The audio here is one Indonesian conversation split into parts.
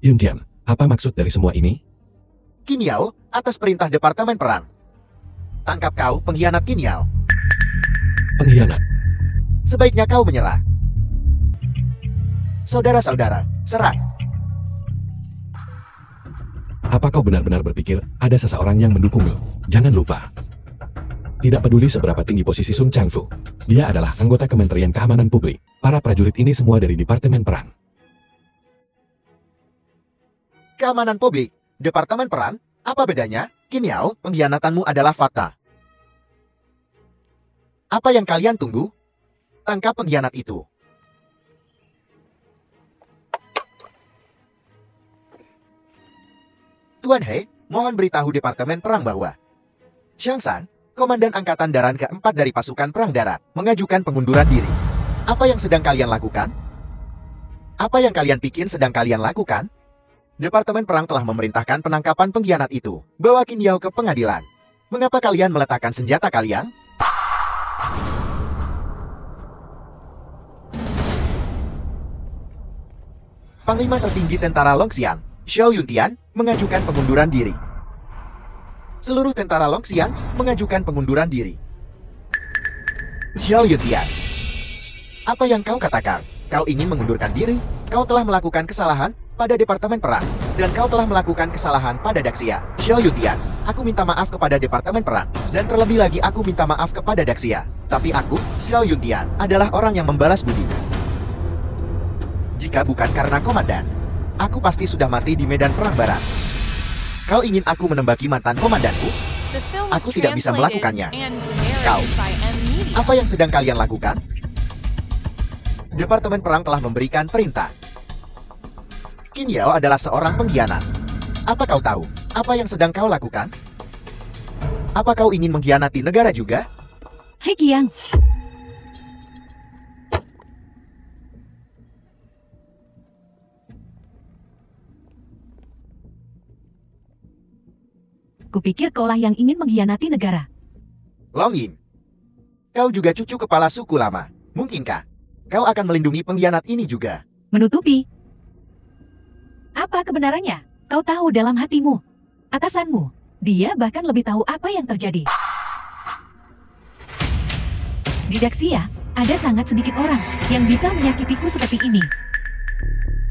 Yuntian, apa maksud dari semua ini? Qin Yao, atas perintah Departemen Perang. Tangkap kau, pengkhianat Qin Yao. Pengkhianat. Sebaiknya kau menyerah. Saudara-saudara, serang. Apa kau benar-benar berpikir ada seseorang yang mendukungmu? Jangan lupa. Tidak peduli seberapa tinggi posisi Sun Changfu, dia adalah anggota Kementerian Keamanan Publik. Para prajurit ini semua dari Departemen Perang. Keamanan Publik, Departemen Perang, apa bedanya? Qin Yao, pengkhianatanmu adalah fakta. Apa yang kalian tunggu? Tangkap pengkhianat itu. Tuan He, mohon beritahu Departemen Perang bahwa Xiang San, Komandan Angkatan Darat ke-4 dari pasukan perang darat, mengajukan pengunduran diri. Apa yang sedang kalian lakukan? Apa yang kalian pikir sedang kalian lakukan? Departemen Perang telah memerintahkan penangkapan pengkhianat itu. Bawa Qin Yao ke pengadilan. Mengapa kalian meletakkan senjata kalian? Panglima tertinggi tentara Longxian, Xiao Yuntian, mengajukan pengunduran diri. Seluruh tentara Longxian mengajukan pengunduran diri. Xiao Yuntian, apa yang kau katakan? Kau ingin mengundurkan diri? Kau telah melakukan kesalahan pada Departemen Perang, dan kau telah melakukan kesalahan pada Daxia. Xiao Yuntian, aku minta maaf kepada Departemen Perang, dan terlebih lagi aku minta maaf kepada Daxia. Tapi aku, Xiao Yuntian, adalah orang yang membalas budi. Jika bukan karena komandan, aku pasti sudah mati di medan perang barat. Kau ingin aku menembaki mantan komandanku? Aku tidak bisa melakukannya. Kau, apa yang sedang kalian lakukan? Departemen Perang telah memberikan perintah. Qin Yao adalah seorang pengkhianat. Apa kau tahu? Apa yang sedang kau lakukan? Apa kau ingin mengkhianati negara juga? He Qiang. Kupikir kaulah yang ingin mengkhianati negara. Long Yin, kau juga cucu kepala suku lama. Mungkinkah kau akan melindungi pengkhianat ini juga? Menutupi. Apa kebenarannya? Kau tahu dalam hatimu, atasanmu, dia bahkan lebih tahu apa yang terjadi. Di Daxia, ada sangat sedikit orang yang bisa menyakitiku seperti ini.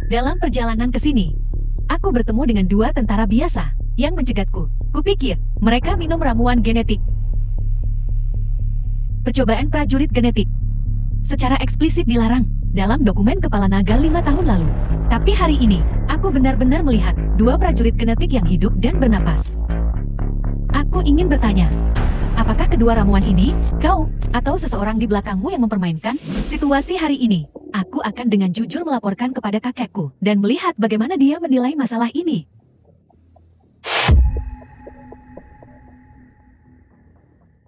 Dalam perjalanan ke sini, aku bertemu dengan dua tentara biasa yang mencegatku. Kupikir mereka minum ramuan genetik. Percobaan prajurit genetik secara eksplisit dilarang dalam dokumen Kepala Naga 5 tahun lalu. Tapi hari ini, aku benar-benar melihat dua prajurit genetik yang hidup dan bernapas. Aku ingin bertanya, apakah kedua ramuan ini, kau, atau seseorang di belakangmu yang mempermainkan situasi hari ini? Aku akan dengan jujur melaporkan kepada kakekku dan melihat bagaimana dia menilai masalah ini.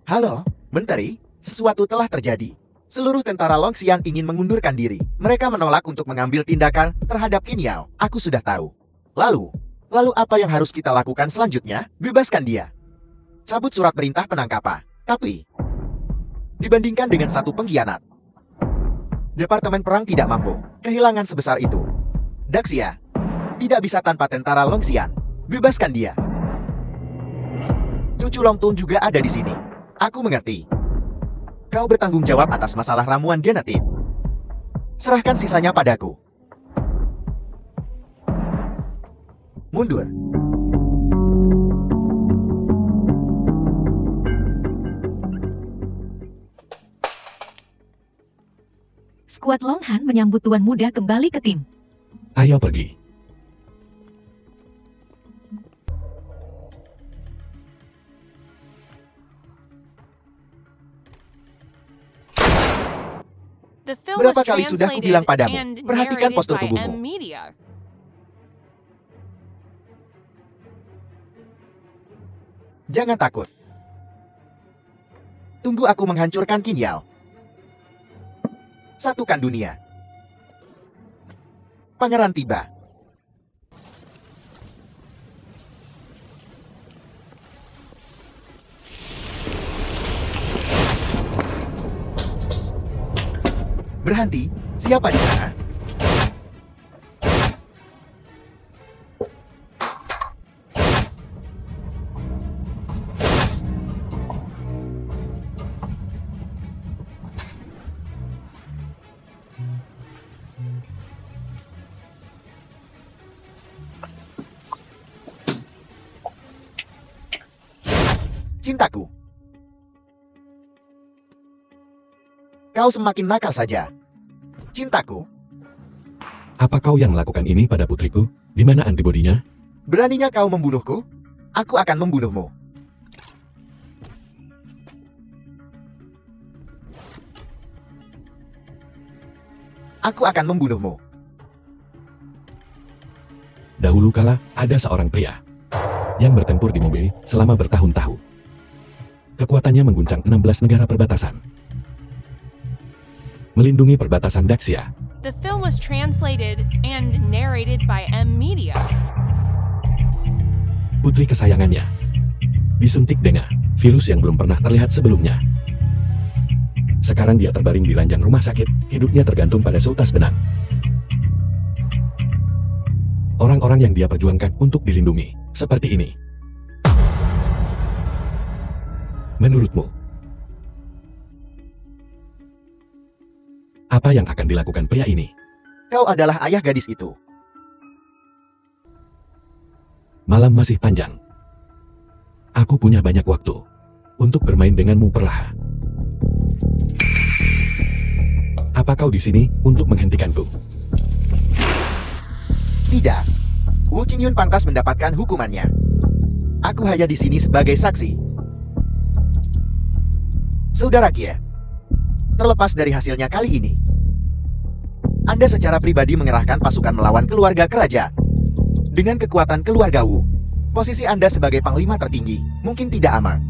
Halo, Menteri, sesuatu telah terjadi. Seluruh tentara Longxian ingin mengundurkan diri. Mereka menolak untuk mengambil tindakan terhadap Qin Yao. Aku sudah tahu. Lalu apa yang harus kita lakukan selanjutnya? Bebaskan dia. Cabut surat perintah penangkapan. Tapi, dibandingkan dengan satu pengkhianat, Departemen Perang tidak mampu kehilangan sebesar itu. Daxia tidak bisa tanpa tentara Longxian. Bebaskan dia. Cucu Longtun juga ada di sini. Aku mengerti. Kau bertanggung jawab atas masalah ramuan genetik. Serahkan sisanya padaku. Mundur. Skuad Longhan menyambut tuan muda kembali ke tim. Ayo pergi. Berapa kali sudah kubilang padamu, perhatikan postur tubuhmu. Jangan takut. Tunggu aku menghancurkan Qin Yao. Satukan dunia. Pangeran tiba. Berhenti, siapa di sana? Cintaku. Kau semakin nakal saja. Cintaku. Apa kau yang melakukan ini pada putriku? Di mana antibodinya? Beraninya kau membunuhku? Aku akan membunuhmu. Aku akan membunuhmu. Dahulu kala, ada seorang pria yang bertempur di mobil selama bertahun-tahun. Kekuatannya mengguncang 16 negara perbatasan. Melindungi perbatasan Daxia. The film was translated and narrated by M Media. Putri kesayangannya disuntik dengan virus yang belum pernah terlihat sebelumnya. Sekarang dia terbaring di ranjang rumah sakit, hidupnya tergantung pada seutas benang. Orang-orang yang dia perjuangkan untuk dilindungi, seperti ini. Menurutmu, apa yang akan dilakukan pria ini? Kau adalah ayah gadis itu. Malam masih panjang. Aku punya banyak waktu untuk bermain denganmu perlahan. Apa kau di sini untuk menghentikanku? Tidak. Wu Qingyun pantas mendapatkan hukumannya. Aku hanya di sini sebagai saksi. Saudara Kie, terlepas dari hasilnya kali ini, Anda secara pribadi mengerahkan pasukan melawan keluarga kerajaan. Dengan kekuatan keluarga Wu, posisi Anda sebagai panglima tertinggi mungkin tidak aman.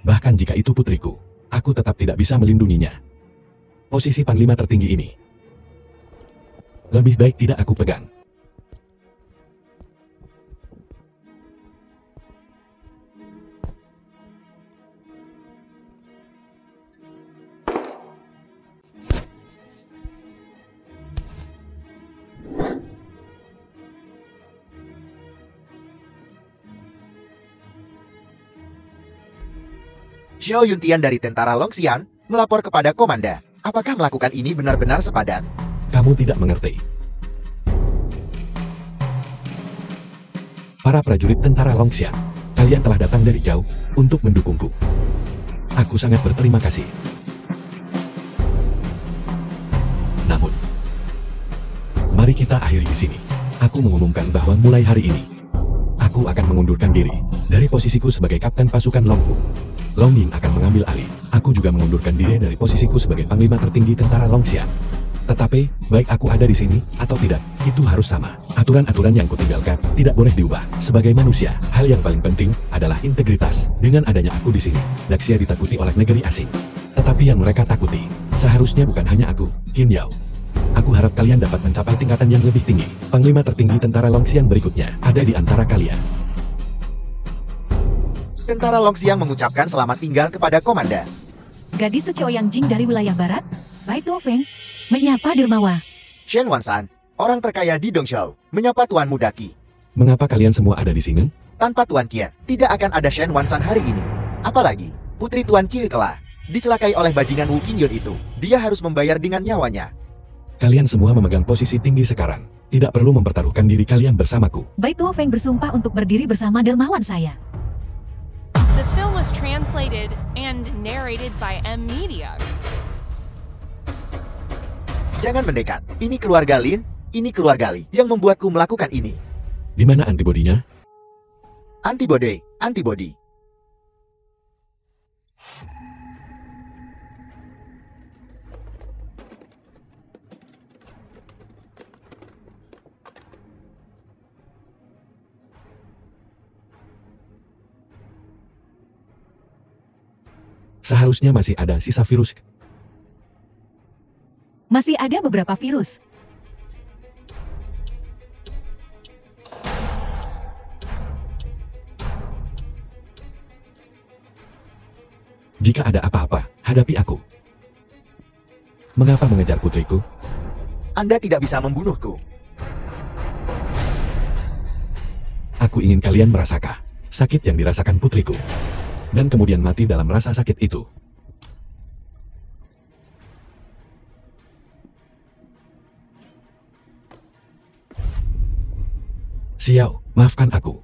Bahkan jika itu putriku, aku tetap tidak bisa melindunginya. Posisi panglima tertinggi ini lebih baik tidak aku pegang. Xiao Yuntian dari tentara Longxian melapor kepada komanda. Apakah melakukan ini benar-benar sepadan? Kamu tidak mengerti. Para prajurit tentara Longxian, kalian telah datang dari jauh untuk mendukungku. Aku sangat berterima kasih. Namun, mari kita akhiri di sini. Aku mengumumkan bahwa mulai hari ini, aku akan mengundurkan diri dari posisiku sebagai kapten pasukan Longhu. Long Ying akan mengambil alih. Aku juga mengundurkan diri dari posisiku sebagai panglima tertinggi tentara Longxian. Tetapi, baik aku ada di sini atau tidak, itu harus sama. Aturan-aturan yang kutinggalkan tidak boleh diubah. Sebagai manusia, hal yang paling penting adalah integritas. Dengan adanya aku di sini, Daxia ditakuti oleh negeri asing. Tetapi yang mereka takuti, seharusnya bukan hanya aku, Qin Yao. Aku harap kalian dapat mencapai tingkatan yang lebih tinggi. Panglima tertinggi tentara Longxian berikutnya ada di antara kalian. Tentara Longxian mengucapkan selamat tinggal kepada komanda. Gadis Secoyang Jing dari wilayah barat, Bai Tuofeng, menyapa Dermawa. Shen Wansan, orang terkaya di Dongzhou, menyapa Tuan Mudaki. Mengapa kalian semua ada di sini? Tanpa Tuan Kie, tidak akan ada Shen Wansan hari ini. Apalagi, putri Tuan Kie telah dicelakai oleh bajingan Wu Qingyun itu. Dia harus membayar dengan nyawanya. Kalian semua memegang posisi tinggi sekarang. Tidak perlu mempertaruhkan diri kalian bersamaku. Bai Tuofeng bersumpah untuk berdiri bersama dermawan saya. The film was translated and narrated by M Media. Jangan mendekat. Ini keluarga Lin, ini keluarga Li yang membuatku melakukan ini. Di mana antibodinya? Antibody. Seharusnya masih ada sisa virus. Masih ada beberapa virus. Jika ada apa-apa, hadapi aku. Mengapa mengejar putriku? Anda tidak bisa membunuhku. Aku ingin kalian merasakan sakit yang dirasakan putriku. Dan kemudian mati dalam rasa sakit itu. Xiao, maafkan aku.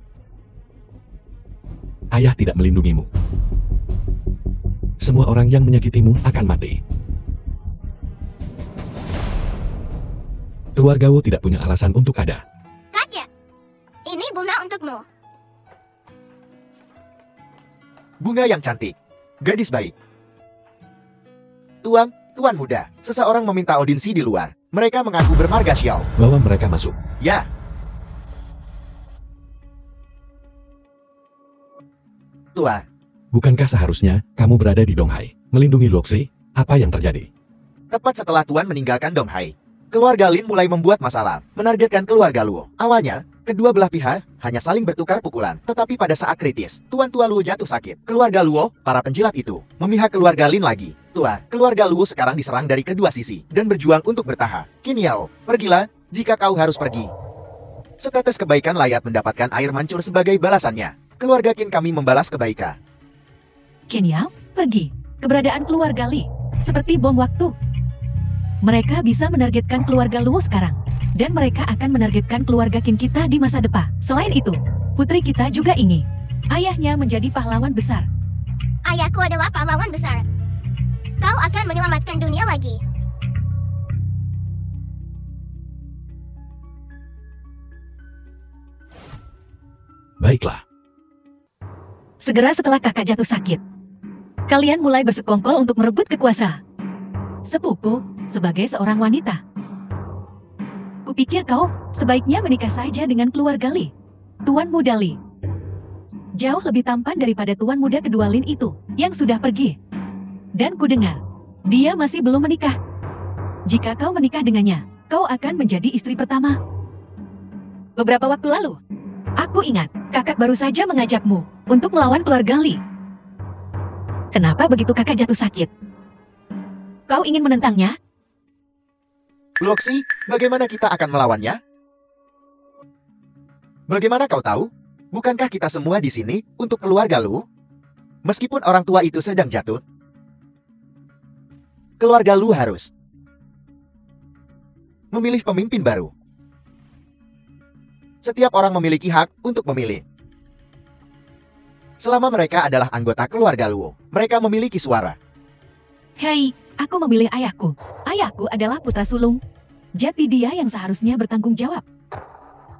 ayah tidak melindungimu. Semua orang yang menyakitimu akan mati. Keluargamu tidak punya alasan untuk ada. Kakek, ini bunga untukmu. Bunga yang cantik. Gadis baik. Tuan muda, seseorang meminta audiensi di luar. Mereka mengaku bermarga Xiao. Bawa mereka masuk. Ya. Tuan, Bukankah seharusnya kamu berada di Donghai, melindungi Luoxi? Apa yang terjadi? tepat setelah Tuan meninggalkan Donghai, keluarga Lin mulai membuat masalah, menargetkan keluarga Luo. Awalnya, kedua belah pihak hanya saling bertukar pukulan, tetapi pada saat kritis, Tuan tua Luo jatuh sakit. Keluarga Luo, para penjilat itu, memihak keluarga Lin lagi. Tuan, keluarga Luo sekarang diserang dari kedua sisi, dan berjuang untuk bertahan. Qin Yao, pergilah, jika kau harus pergi. Setetes kebaikan layak mendapatkan air mancur sebagai balasannya. Keluarga Qin kami membalas kebaikan. Qin Yao, pergi. Keberadaan keluarga Li, seperti bom waktu. Mereka bisa menargetkan keluarga Luo sekarang. Dan mereka akan menargetkan keluarga Qin kita di masa depan. Selain itu, putri kita juga ingin ayahnya menjadi pahlawan besar. Ayahku adalah pahlawan besar. Kau akan menyelamatkan dunia lagi. Baiklah. Segera setelah kakak jatuh sakit, kalian mulai bersekongkol untuk merebut kekuasaan. Sepupu, sebagai seorang wanita. Kupikir kau sebaiknya menikah saja dengan keluarga Li. Tuan muda Li. Jauh lebih tampan daripada tuan muda kedua Lin itu, yang sudah pergi. Dan ku dengar, dia masih belum menikah. Jika kau menikah dengannya, kau akan menjadi istri pertama. Beberapa waktu lalu, aku ingat, kakak baru saja mengajakmu untuk melawan keluarga Li. Kenapa begitu kakak jatuh sakit? Kau ingin menentangnya? Luoxi, bagaimana kita akan melawannya? Bagaimana kau tahu? Bukankah kita semua di sini untuk keluarga Lu? Meskipun orang tua itu sedang jatuh, keluarga Lu harus memilih pemimpin baru. Setiap orang memiliki hak untuk memilih. Selama mereka adalah anggota keluarga Luo, mereka memiliki suara. Hei, aku memilih ayahku. Ayahku adalah putra sulung. Jadi dia yang seharusnya bertanggung jawab.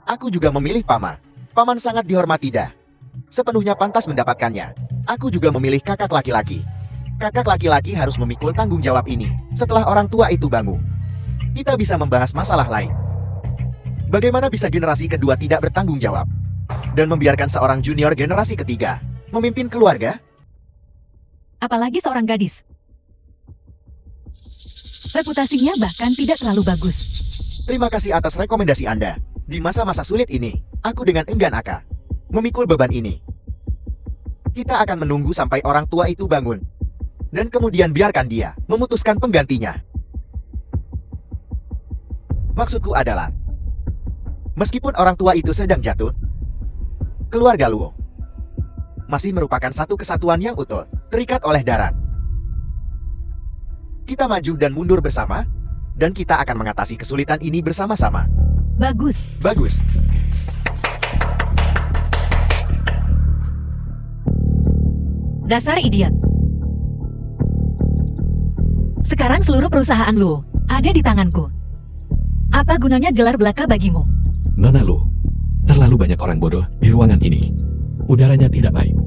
Aku juga memilih Paman. Paman sangat dihormati dah. Sepenuhnya pantas mendapatkannya. Aku juga memilih kakak laki-laki. Kakak laki-laki harus memikul tanggung jawab ini. Setelah orang tua itu bangun, kita bisa membahas masalah lain. Bagaimana bisa generasi kedua tidak bertanggung jawab dan membiarkan seorang junior generasi ketiga memimpin keluarga? Apalagi seorang gadis. Reputasinya bahkan tidak terlalu bagus. Terima kasih atas rekomendasi Anda. Di masa-masa sulit ini, aku dengan enggan akan memikul beban ini. Kita akan menunggu sampai orang tua itu bangun. Dan kemudian biarkan dia memutuskan penggantinya. Maksudku adalah, meskipun orang tua itu sedang jatuh, keluarga Luo masih merupakan satu kesatuan yang utuh, terikat oleh darah. Kita maju dan mundur bersama, dan kita akan mengatasi kesulitan ini bersama-sama. Bagus. Bagus. Dasar idiot. Sekarang seluruh perusahaan lu ada di tanganku. Apa gunanya gelar belaka bagimu? Nona Lu, terlalu banyak orang bodoh di ruangan ini. Udaranya tidak baik.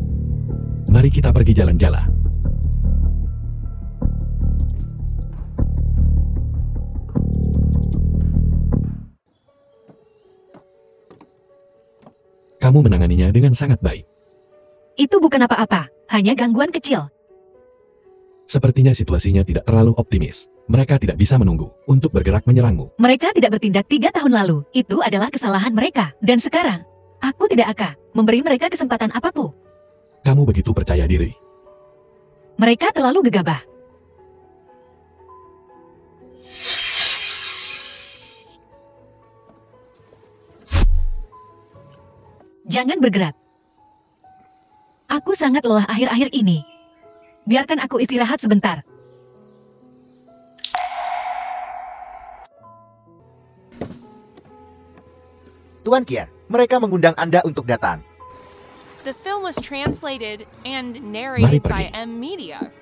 Mari kita pergi jalan-jalan. Kamu menanganinya dengan sangat baik. Itu bukan apa-apa, hanya gangguan kecil. Sepertinya situasinya tidak terlalu optimis. Mereka tidak bisa menunggu untuk bergerak menyerangmu. Mereka tidak bertindak 3 tahun lalu. Itu adalah kesalahan mereka. Dan sekarang, aku tidak akan memberi mereka kesempatan apapun. Kamu begitu percaya diri. Mereka terlalu gegabah. Jangan bergerak. Aku sangat lelah akhir-akhir ini. Biarkan aku istirahat sebentar. Tuan Kier, mereka mengundang Anda untuk datang. The film was translated and Mari narrated pergi. by M Media.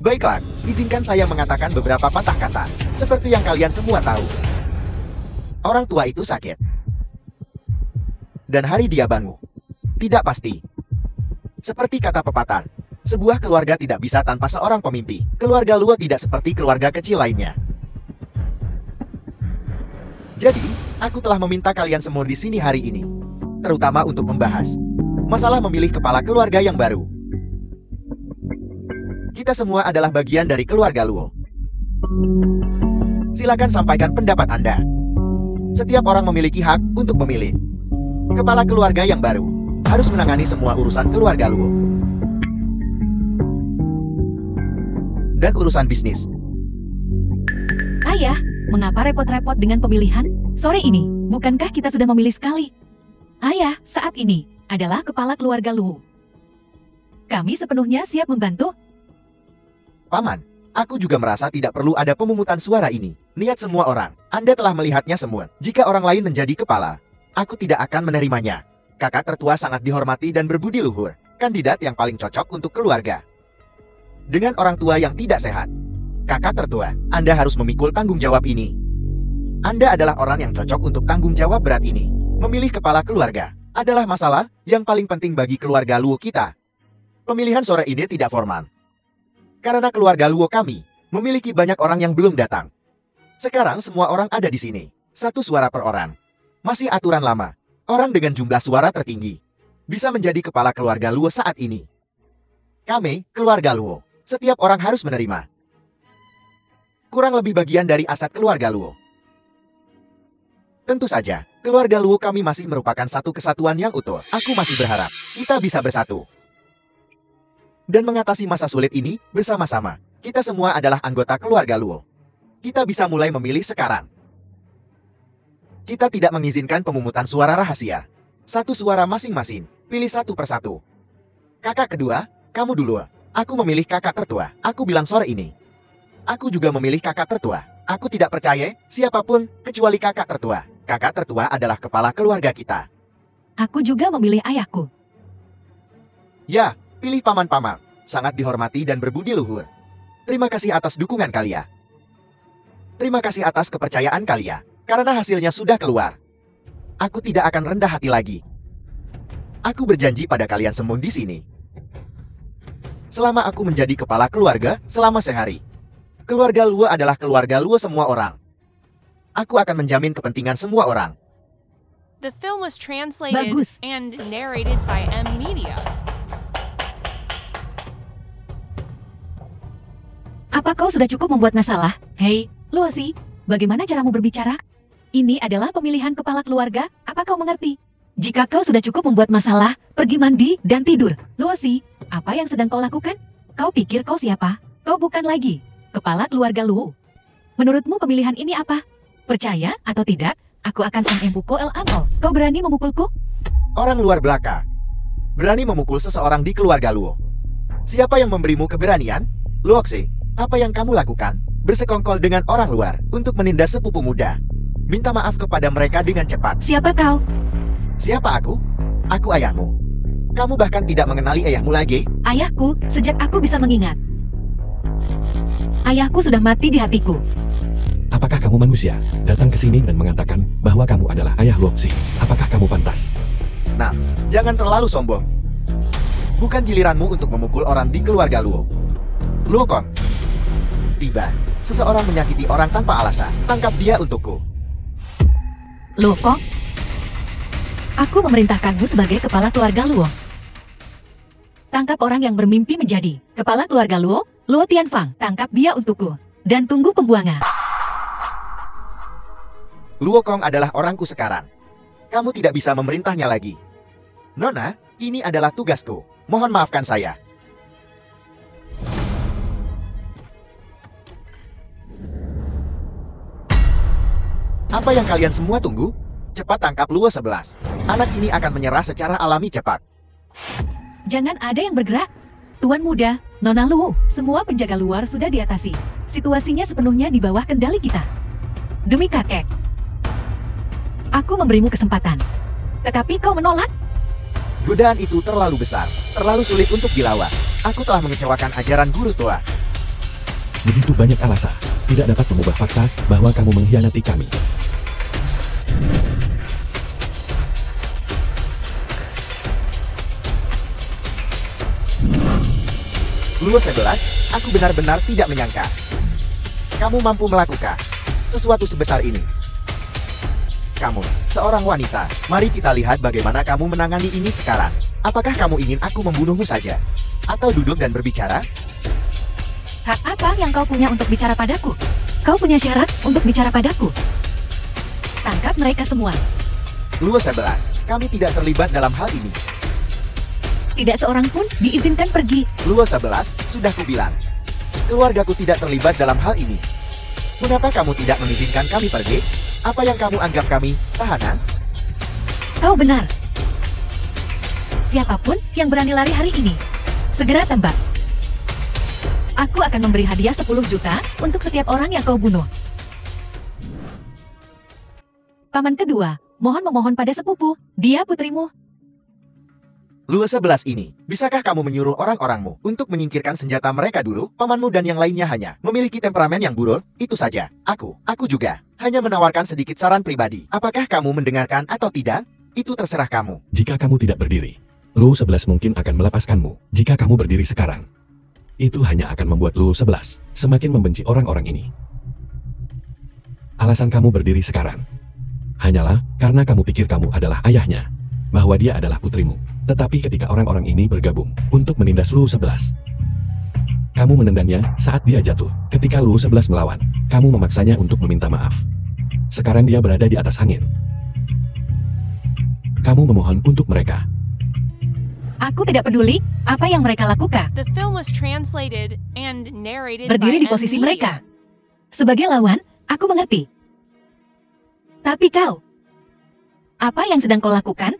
Baiklah, izinkan saya mengatakan beberapa patah kata, seperti yang kalian semua tahu. Orang tua itu sakit. Dan hari dia bangun. Tidak pasti. Seperti kata pepatah, sebuah keluarga tidak bisa tanpa seorang pemimpi. Keluarga Luo tidak seperti keluarga kecil lainnya. Jadi, aku telah meminta kalian semua di sini hari ini, terutama untuk membahas masalah memilih kepala keluarga yang baru. Kita semua adalah bagian dari keluarga Luo. Silakan sampaikan pendapat Anda. Setiap orang memiliki hak untuk memilih kepala keluarga yang baru. Harus menangani semua urusan keluarga Luo. Dan urusan bisnis. Ayah, mengapa repot-repot dengan pemilihan? Sore ini, bukankah kita sudah memilih sekali? Ayah, saat ini adalah kepala keluarga Luo. Kami sepenuhnya siap membantu. Paman, aku juga merasa tidak perlu ada pemungutan suara ini. Niat semua orang, Anda telah melihatnya semua. Jika orang lain menjadi kepala, aku tidak akan menerimanya. Kakak tertua sangat dihormati dan berbudi luhur. Kandidat yang paling cocok untuk keluarga. Dengan orang tua yang tidak sehat. Kakak tertua, Anda harus memikul tanggung jawab ini. Anda adalah orang yang cocok untuk tanggung jawab berat ini. Memilih kepala keluarga adalah masalah yang paling penting bagi keluarga Luo kita. Pemilihan sore ini tidak formal. Karena keluarga Luo kami memiliki banyak orang yang belum datang. Sekarang semua orang ada di sini. Satu suara per orang. Masih aturan lama. Orang dengan jumlah suara tertinggi bisa menjadi kepala keluarga Luo saat ini. Kami, keluarga Luo, setiap orang harus menerima. Kurang lebih bagian dari aset keluarga Luo. Tentu saja, keluarga Luo kami masih merupakan satu kesatuan yang utuh. Aku masih berharap kita bisa bersatu dan mengatasi masa sulit ini bersama-sama. Kita semua adalah anggota keluarga Luo. Kita bisa mulai memilih sekarang. Kita tidak mengizinkan pemungutan suara rahasia. Satu suara masing-masing, pilih satu persatu. Kakak kedua, kamu dulu. Aku memilih kakak tertua. Aku bilang sore ini. Aku juga memilih kakak tertua. Aku tidak percaya siapapun kecuali kakak tertua. Kakak tertua adalah kepala keluarga kita. Aku juga memilih ayahku. Ya, pilih paman-paman. Sangat dihormati dan berbudi luhur. Terima kasih atas dukungan kalian. Terima kasih atas kepercayaan kalian. Karena hasilnya sudah keluar. Aku tidak akan rendah hati lagi. Aku berjanji pada kalian semua di sini. Selama aku menjadi kepala keluarga, selama sehari. Keluarga Luo adalah keluarga Luo semua orang. Aku akan menjamin kepentingan semua orang. The film was translated Bagus. and narrated by M Media. Apa kau sudah cukup membuat masalah? Hei, Luosi, bagaimana caramu berbicara? Ini adalah pemilihan kepala keluarga, apa kau mengerti? Jika kau sudah cukup membuat masalah, pergi mandi dan tidur. Luosi, apa yang sedang kau lakukan? Kau pikir kau siapa? Kau bukan lagi kepala keluarga Luo. Menurutmu pemilihan ini apa? Percaya atau tidak, aku akan memukul Amo. Kau berani memukulku? Orang luar belaka berani memukul seseorang di keluarga Luo. Siapa yang memberimu keberanian? Luoxi, apa yang kamu lakukan? Bersekongkol dengan orang luar untuk menindas sepupu muda. Minta maaf kepada mereka dengan cepat. Siapa kau? Siapa aku? Aku ayahmu. Kamu bahkan tidak mengenali ayahmu lagi. Ayahku, sejak aku bisa mengingat. Ayahku sudah mati di hatiku. Apakah kamu manusia? Datang ke sini dan mengatakan bahwa kamu adalah ayah Luoxi. Apakah kamu pantas? Nah, jangan terlalu sombong. Bukan giliranmu untuk memukul orang di keluarga Luo. Luokong. Tiba, seseorang menyakiti orang tanpa alasan. Tangkap dia untukku. Luo Kong? Aku memerintahkanmu sebagai kepala keluarga Luo. Tangkap orang yang bermimpi menjadi kepala keluarga Luo, Luo Tianfang. Tangkap dia untukku. Dan tunggu pembuangan. Luokong adalah orangku sekarang. Kamu tidak bisa memerintahnya lagi. Nona, ini adalah tugasku. Mohon maafkan saya. Apa yang kalian semua tunggu? Cepat tangkap Luo 11. Anak ini akan menyerah secara alami cepat. Jangan ada yang bergerak. Tuan muda, Nona Luo, semua penjaga luar sudah diatasi. Situasinya sepenuhnya di bawah kendali kita. Demi kakek, aku memberimu kesempatan. Tetapi kau menolak? Godaan itu terlalu besar, terlalu sulit untuk dilawan. Aku telah mengecewakan ajaran guru tua. Begitu banyak alasan, tidak dapat mengubah fakta bahwa kamu mengkhianati kami. Luo 11, aku benar-benar tidak menyangka kamu mampu melakukan sesuatu sebesar ini. Kamu, seorang wanita, mari kita lihat bagaimana kamu menangani ini sekarang. Apakah kamu ingin aku membunuhmu saja? Atau duduk dan berbicara? Hak apa yang kau punya untuk bicara padaku? Kau punya syarat untuk bicara padaku. Tangkap mereka semua. Luo 11, kami tidak terlibat dalam hal ini. Tidak seorang pun diizinkan pergi. Luo 11, sudah kubilang. Keluargaku tidak terlibat dalam hal ini. Mengapa kamu tidak mengizinkan kami pergi? Apa yang kamu anggap kami, tahanan? Kau benar. Siapapun yang berani lari hari ini, segera tembak. Aku akan memberi hadiah 10 juta untuk setiap orang yang kau bunuh. Paman kedua, memohon pada sepupu, dia putrimu. Luo 11 ini, bisakah kamu menyuruh orang-orangmu untuk menyingkirkan senjata mereka dulu? Pamanmu dan yang lainnya hanya memiliki temperamen yang buruk, itu saja. Aku juga, hanya menawarkan sedikit saran pribadi. Apakah kamu mendengarkan atau tidak? Itu terserah kamu. Jika kamu tidak berdiri, Luo 11 mungkin akan melepaskanmu. Jika kamu berdiri sekarang, itu hanya akan membuat Luo 11 semakin membenci orang-orang ini. Alasan kamu berdiri sekarang hanyalah karena kamu pikir kamu adalah ayahnya, bahwa dia adalah putrimu. Tetapi ketika orang-orang ini bergabung untuk menindas Luo 11, kamu menendangnya saat dia jatuh. Ketika Luo 11 melawan, kamu memaksanya untuk meminta maaf. Sekarang dia berada di atas angin. Kamu memohon untuk mereka. Aku tidak peduli apa yang mereka lakukan. The film was translated and narrated Berdiri di by posisi M-Media. mereka. Sebagai lawan, aku mengerti. Tapi kau, apa yang sedang kau lakukan?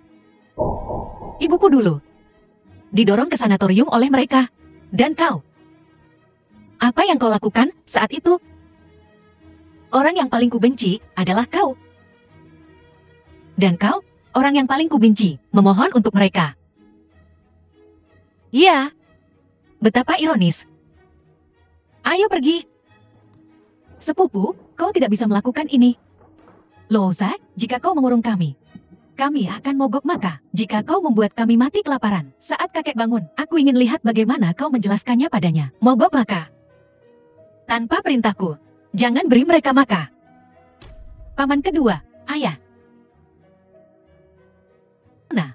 Ibuku dulu didorong ke sanatorium oleh mereka. Dan kau, apa yang kau lakukan saat itu? Orang yang paling kubenci adalah kau. Dan kau, orang yang paling kubenci, memohon untuk mereka. Ya, betapa ironis. Ayo pergi. Sepupu, kau tidak bisa melakukan ini. Lousa, jika kau mengurung kami akan mogok maka. Jika kau membuat kami mati kelaparan, saat kakek bangun, aku ingin lihat bagaimana kau menjelaskannya padanya. Mogok maka. Tanpa perintahku, jangan beri mereka maka. Paman kedua, ayah. Nah,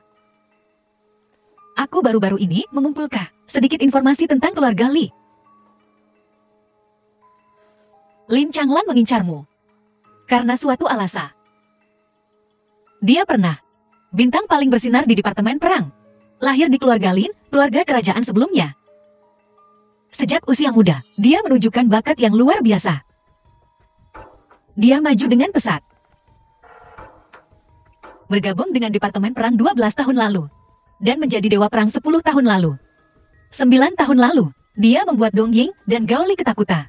aku baru-baru ini mengumpulkan sedikit informasi tentang keluarga Li. Lin Changlan mengincarmu karena suatu alasan. Dia pernah bintang paling bersinar di Departemen Perang. Lahir di keluarga Lin, keluarga kerajaan sebelumnya. Sejak usia muda, dia menunjukkan bakat yang luar biasa. Dia maju dengan pesat. Bergabung dengan Departemen Perang 12 tahun lalu. Dan menjadi Dewa Perang 10 tahun lalu. 9 tahun lalu, dia membuat Dong Ying dan Gao Li ketakutan.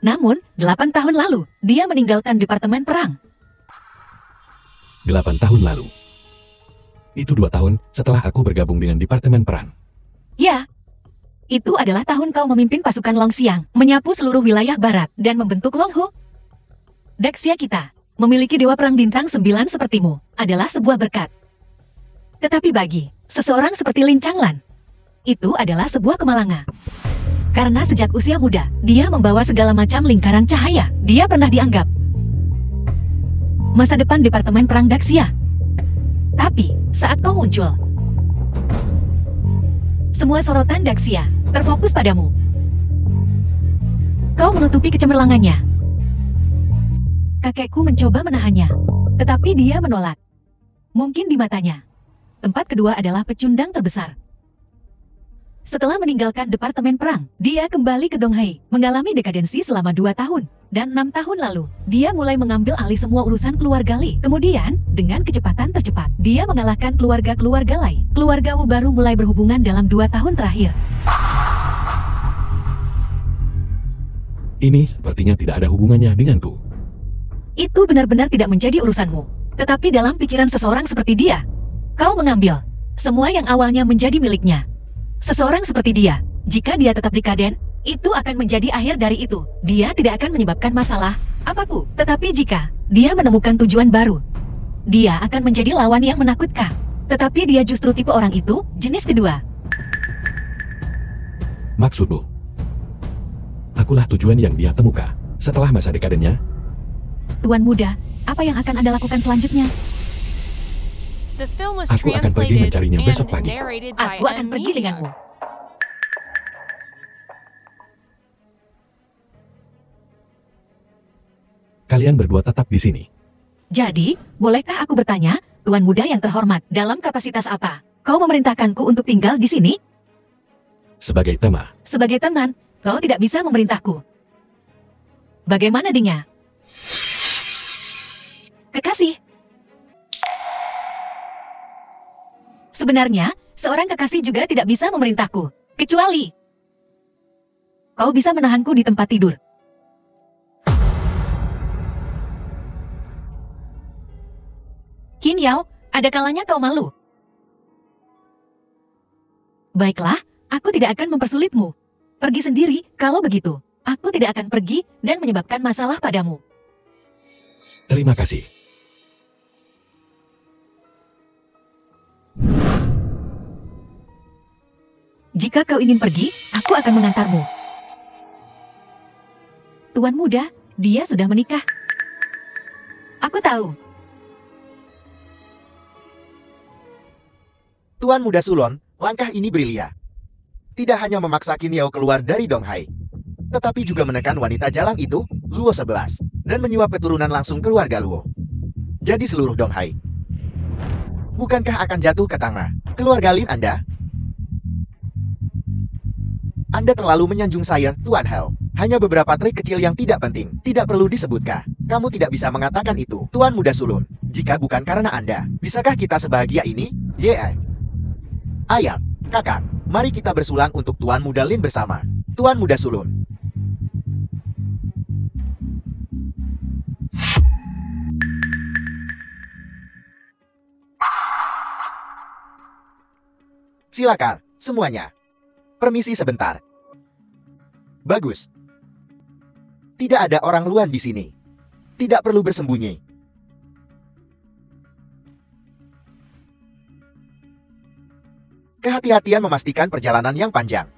Namun, 8 tahun lalu, dia meninggalkan Departemen Perang. 8 tahun lalu. Itu 2 tahun setelah aku bergabung dengan Departemen Perang. Ya, itu adalah tahun kau memimpin pasukan Longxiang, menyapu seluruh wilayah barat, dan membentuk Longhu. Daxia kita, memiliki Dewa Perang Bintang 9 sepertimu, adalah sebuah berkat. Tetapi bagi seseorang seperti Lin Changlan, itu adalah sebuah kemalangan. Karena sejak usia muda, dia membawa segala macam lingkaran cahaya. Dia pernah dianggap masa depan Departemen Perang Daxia. Tapi, saat kau muncul, semua sorotan Daxia terfokus padamu. Kau menutupi kecemerlangannya. Kakekku mencoba menahannya, tetapi dia menolak. Mungkin di matanya, tempat kedua adalah pecundang terbesar. Setelah meninggalkan Departemen Perang, dia kembali ke Donghai, mengalami dekadensi selama 2 tahun. Dan 6 tahun lalu, dia mulai mengambil alih semua urusan keluarga Li. Kemudian, dengan kecepatan tercepat, dia mengalahkan keluarga-keluarga Lai. Keluarga Wu baru mulai berhubungan dalam 2 tahun terakhir. Ini sepertinya tidak ada hubungannya denganku. Itu benar-benar tidak menjadi urusanmu. Tetapi dalam pikiran seseorang seperti dia, kau mengambil semua yang awalnya menjadi miliknya. Seseorang seperti dia, jika dia tetap dekaden, itu akan menjadi akhir dari itu. Dia tidak akan menyebabkan masalah apapun. Tetapi jika dia menemukan tujuan baru, dia akan menjadi lawan yang menakutkan. Tetapi dia justru tipe orang itu, jenis kedua. Maksudmu? Akulah tujuan yang dia temukan. Setelah masa dekadennya, Tuan muda, apa yang akan Anda lakukan selanjutnya? The film was Aku akan pergi translated mencarinya and besok pagi. narrated by Aku akan pergi M-Media. denganmu. kalian berdua tetap di sini. Jadi, bolehkah aku bertanya, Tuan muda yang terhormat, dalam kapasitas apa kau memerintahkanku untuk tinggal di sini? Sebagai teman, Sebagai teman, kau tidak bisa memerintahku. Bagaimana dengan kekasih? Sebenarnya, seorang kekasih juga tidak bisa memerintahku, kecuali kau bisa menahanku di tempat tidur. Qin Yao, ada kalanya kau malu. Baiklah, aku tidak akan mempersulitmu. Pergi sendiri, kalau begitu. Aku tidak akan pergi dan menyebabkan masalah padamu. terima kasih. Jika kau ingin pergi, aku akan mengantarmu. Tuan muda, dia sudah menikah. Aku tahu. Tuan Muda Sulon, langkah ini brilian. Tidak hanya memaksa Qin Yao keluar dari Donghai, tetapi juga menekan wanita jalang itu, Luo 11, dan menyuap keturunan langsung keluarga Luo. Jadi seluruh Donghai. Bukankah akan jatuh ke tangan keluarga Lin Anda? Anda terlalu menyanjung saya, Tuan Hao. Hanya beberapa trik kecil yang tidak penting, tidak perlu disebutkan. Kamu tidak bisa mengatakan itu, Tuan Muda Sulun. Jika bukan karena Anda, bisakah kita sebahagia ini? Ye. Ayah, kakak, mari kita bersulang untuk Tuan Muda Lin bersama. Tuan Muda Sulun. Silakan, semuanya. Permisi sebentar. Bagus. Tidak ada orang luar di sini. Tidak perlu bersembunyi. Kehati-hatian memastikan perjalanan yang panjang.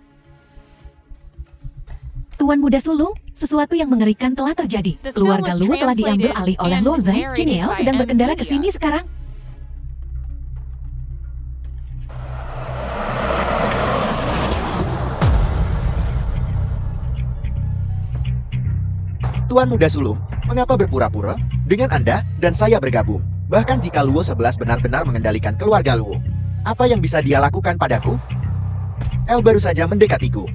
Tuan muda sulung, sesuatu yang mengerikan telah terjadi. The film Keluarga was Luo telah diambil alih oleh translated Luo Zai. and Qin Yao narrated sedang by berkendara ke M-Media. sini sekarang. Tuan Muda Sulung, mengapa berpura-pura? Dengan Anda dan saya bergabung. Bahkan jika Luo 11 benar-benar mengendalikan keluarga Luo, apa yang bisa dia lakukan padaku? El baru saja mendekatiku.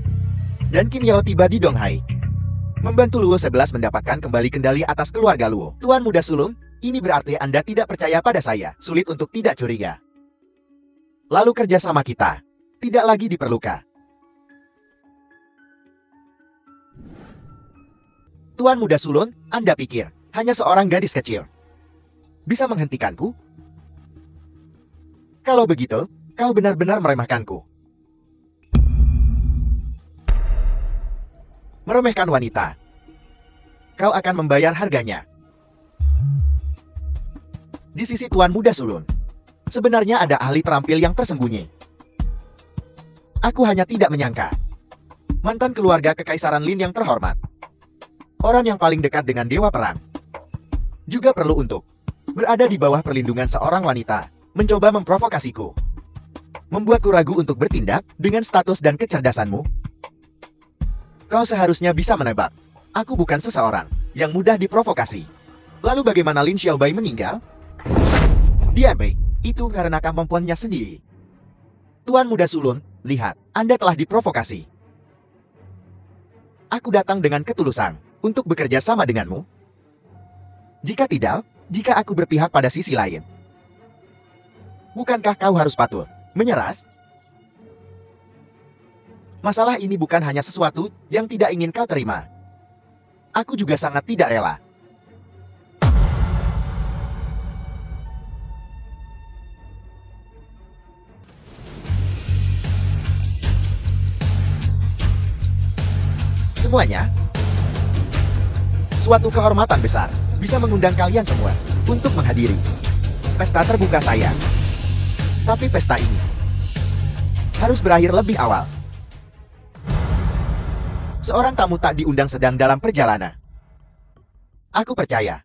Dan Qin Yao tiba di Donghai. Membantu Luo 11 mendapatkan kembali kendali atas keluarga Luo. Tuan Muda Sulung, ini berarti Anda tidak percaya pada saya. Sulit untuk tidak curiga. Lalu kerjasama kita tidak lagi diperlukan. Tuan Muda Sulun, Anda pikir hanya seorang gadis kecil bisa menghentikanku? Kalau begitu, kau benar-benar meremehkanku. Meremehkan wanita. Kau akan membayar harganya. Di sisi Tuan Muda Sulun, sebenarnya ada ahli terampil yang tersembunyi. Aku hanya tidak menyangka. Mantan keluarga Kekaisaran Lin yang terhormat, orang yang paling dekat dengan Dewa Perang, juga perlu untuk berada di bawah perlindungan seorang wanita, mencoba memprovokasiku, membuatku ragu untuk bertindak dengan status dan kecerdasanmu. Kau seharusnya bisa menebak, aku bukan seseorang yang mudah diprovokasi. Lalu bagaimana Lin Xiaobai meninggal? Dia baik, itu karena kemampuannya sendiri. Tuan Muda Sulun, Lihat, Anda telah diprovokasi. Aku datang dengan ketulusan untuk bekerja sama denganmu. Jika tidak, jika aku berpihak pada sisi lain, bukankah kau harus patuh, menyerah? Masalah ini bukan hanya sesuatu yang tidak ingin kau terima. Aku juga sangat tidak rela. Semuanya, suatu kehormatan besar bisa mengundang kalian semua untuk menghadiri pesta terbuka saya. Tapi pesta ini harus berakhir lebih awal. Seorang tamu tak diundang sedang dalam perjalanan. Aku percaya,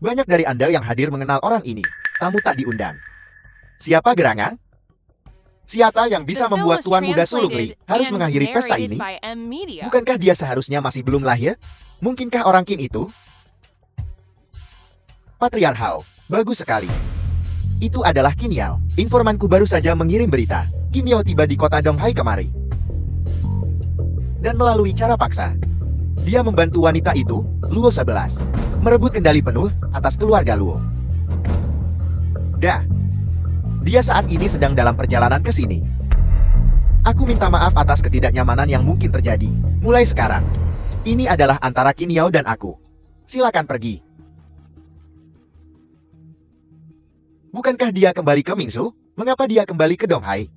banyak dari Anda yang hadir mengenal orang ini, tamu tak diundang. Siapa gerangan? Siapa yang bisa The film membuat was Tuan Muda translated Sulugli harus and mengakhiri pesta narrated ini? by M Media. Bukankah dia seharusnya masih belum lahir? Mungkinkah orang Qin itu? Patriarchal, bagus sekali. Itu adalah Qin Yao. Informanku baru saja mengirim berita. Qin Yao tiba di kota Donghai kemari. Dan melalui cara paksa, dia membantu wanita itu, Luo 11, merebut kendali penuh atas keluarga Luo. Dia saat ini sedang dalam perjalanan ke sini. Aku minta maaf atas ketidaknyamanan yang mungkin terjadi. Mulai sekarang, ini adalah antara Qin Yao dan aku. Silakan pergi. Bukankah dia kembali ke Mingsu? Mengapa dia kembali ke Donghai?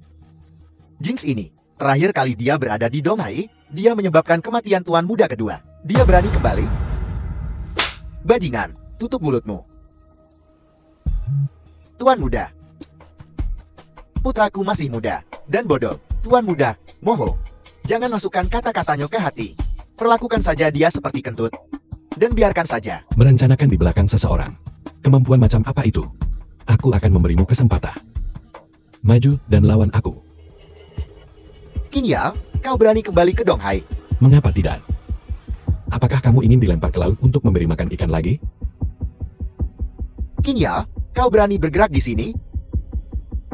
Jinx ini, terakhir kali dia berada di Donghai, dia menyebabkan kematian Tuan Muda kedua. Dia berani kembali? Bajingan, tutup mulutmu. Tuan Muda. Putraku masih muda dan bodoh. Tuan Muda, moho. Jangan masukkan kata-katanya ke hati. Perlakukan saja dia seperti kentut. Dan biarkan saja. Merencanakan di belakang seseorang. Kemampuan macam apa itu? Aku akan memberimu kesempatan. Maju dan lawan aku. Qin Yao, kau berani kembali ke Donghai? Mengapa tidak? Apakah kamu ingin dilempar ke laut untuk memberi makan ikan lagi? Qin Yao, kau berani bergerak di sini?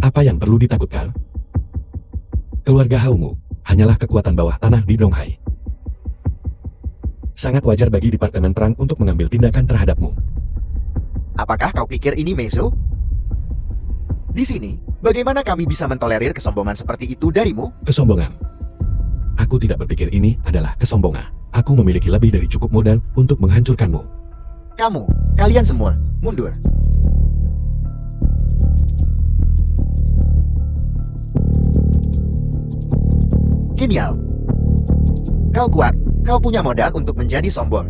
Apa yang perlu ditakutkan? Keluarga Haungu hanyalah kekuatan bawah tanah di Donghai. Sangat wajar bagi Departemen Perang untuk mengambil tindakan terhadapmu. Apakah kau pikir ini Meso? Di sini, bagaimana kami bisa mentolerir kesombongan seperti itu darimu? Kesombongan. Aku tidak berpikir ini adalah kesombongan. Aku memiliki lebih dari cukup modal untuk menghancurkanmu. Kalian semua, mundur. Qin Yao, kau kuat, kau punya modal untuk menjadi sombong.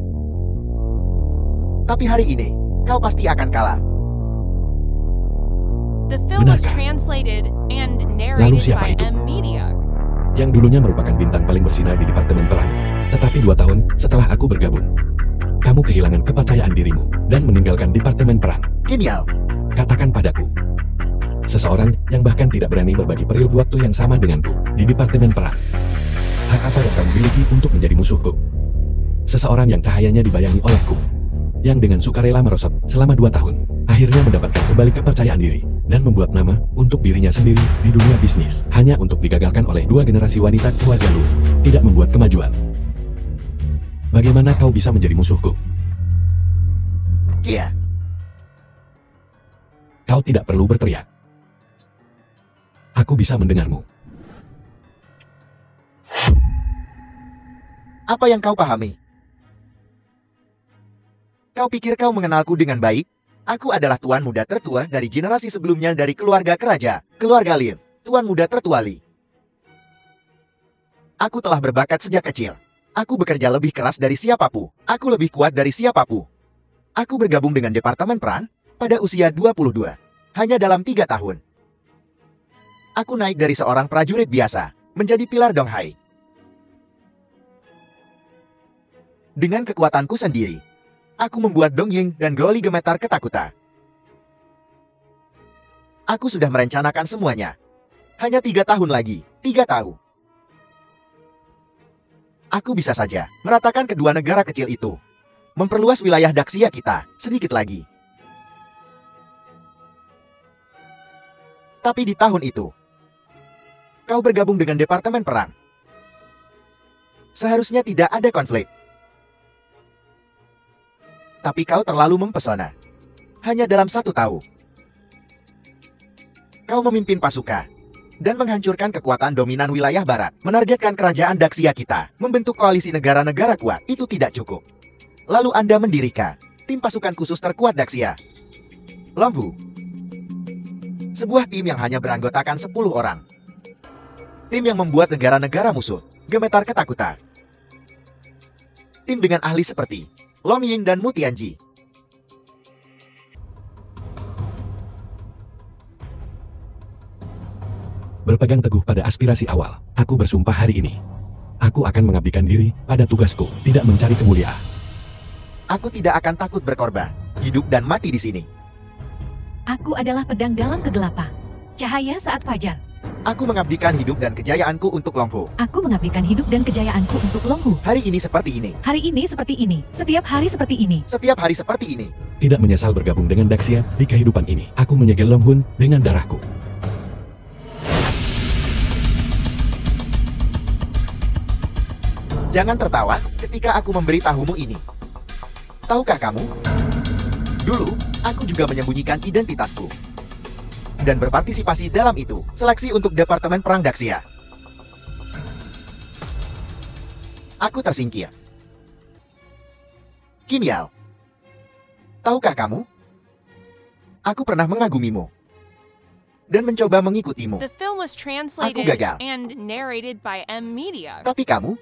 Tapi hari ini, kau pasti akan kalah. The film was Benarkah? translated and Lalu narrated siapa by itu? M Media. Yang dulunya merupakan bintang paling bersinar di Departemen Perang. Tetapi 2 tahun setelah aku bergabung, kamu kehilangan kepercayaan dirimu dan meninggalkan Departemen Perang. Qin Yao, Katakan padaku. Seseorang yang bahkan tidak berani berbagi periode waktu yang sama denganku di Departemen Perang. Hak apa yang kamu miliki untuk menjadi musuhku? Seseorang yang cahayanya dibayangi olehku, yang dengan sukarela merosot selama 2 tahun, akhirnya mendapatkan kembali kepercayaan diri, dan membuat nama untuk dirinya sendiri di dunia bisnis, hanya untuk digagalkan oleh 2 generasi wanita keluarga Lu, tidak membuat kemajuan. Bagaimana kau bisa menjadi musuhku? Kia, Kau tidak perlu berteriak. Aku bisa mendengarmu. apa yang kau pahami? Kau pikir kau mengenalku dengan baik? Aku adalah Tuan Muda tertua dari generasi sebelumnya dari keluarga Keraja, keluarga Lin, Tuan Muda tertua Li. Aku telah berbakat sejak kecil. Aku bekerja lebih keras dari siapapun. Aku lebih kuat dari siapapun. Aku bergabung dengan Departemen Perang pada usia 22. Hanya dalam 3 tahun. Aku naik dari seorang prajurit biasa menjadi pilar Donghai. Dengan kekuatanku sendiri, aku membuat Dongying dan Goli gemetar ketakutan. Aku sudah merencanakan semuanya. Hanya 3 tahun lagi, 3 tahun. Aku bisa saja meratakan kedua negara kecil itu. Memperluas wilayah Daxia kita sedikit lagi. Tapi di tahun itu, Kau bergabung dengan Departemen Perang. Seharusnya tidak ada konflik. Tapi kau terlalu mempesona. Hanya dalam 1 tahun. Kau memimpin pasukan dan menghancurkan kekuatan dominan wilayah barat, menargetkan kerajaan Daxia kita, membentuk koalisi negara-negara kuat, itu tidak cukup. Lalu Anda mendirikan tim pasukan khusus terkuat Daxia. Longhu. Sebuah tim yang hanya beranggotakan 10 orang. Tim yang membuat negara-negara musuh gemetar ketakutan. Tim dengan ahli seperti Long Ying dan Mu Tianji. Berpegang teguh pada aspirasi awal, aku bersumpah hari ini. Aku akan mengabdikan diri pada tugasku, tidak mencari kemuliaan. Aku tidak akan takut berkorban, hidup dan mati di sini. Aku adalah pedang dalam kegelapan. Cahaya saat fajar. Aku mengabdikan hidup dan kejayaanku untuk Longhu. Aku mengabdikan hidup dan kejayaanku untuk Longhu. Hari ini seperti ini. Hari ini seperti ini. Setiap hari seperti ini. Setiap hari seperti ini. Tidak menyesal bergabung dengan Daxia di kehidupan ini. Aku menyegel Longhun dengan darahku. Jangan tertawa ketika aku memberitahumu ini. Tahukah kamu? Dulu, aku juga menyembunyikan identitasku. Dan berpartisipasi dalam itu, seleksi untuk Departemen Perang Daxia. Aku tersingkir. Qin Yao. Tahukah kamu? Aku pernah mengagumimu. Dan mencoba mengikutimu. The film was translated gagal. and narrated by M Media. Tapi kamu?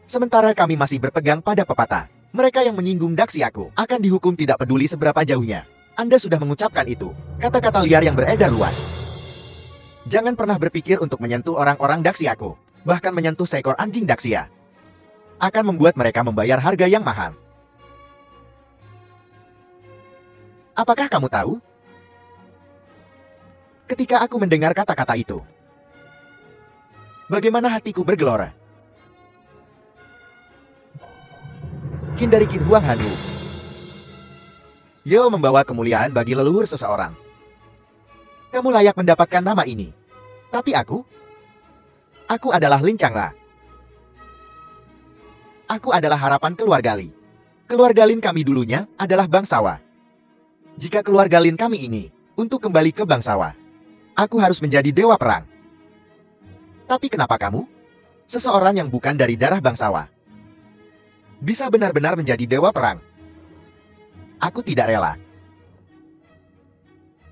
Sementara kami masih berpegang pada pepatah, mereka yang menyinggung Daxiaku akan dihukum tidak peduli seberapa jauhnya. Anda sudah mengucapkan itu, kata-kata liar yang beredar luas. Jangan pernah berpikir untuk menyentuh orang-orang Daxiaku, bahkan menyentuh seekor anjing Daxia. Akan membuat mereka membayar harga yang mahal. Apakah kamu tahu? Ketika aku mendengar kata-kata itu, bagaimana hatiku bergelora. Qin dari Qin Huang Hanwu. Yeo membawa kemuliaan bagi leluhur seseorang. Kamu layak mendapatkan nama ini. Tapi aku adalah Lin Changla. Aku adalah harapan keluarga Li. Keluarga Lin kami dulunya adalah bangsawan. Jika keluarga Lin kami ini untuk kembali ke bangsawan, aku harus menjadi dewa perang. Tapi kenapa kamu, seseorang yang bukan dari darah bangsawan, bisa benar-benar menjadi dewa perang? Aku tidak rela.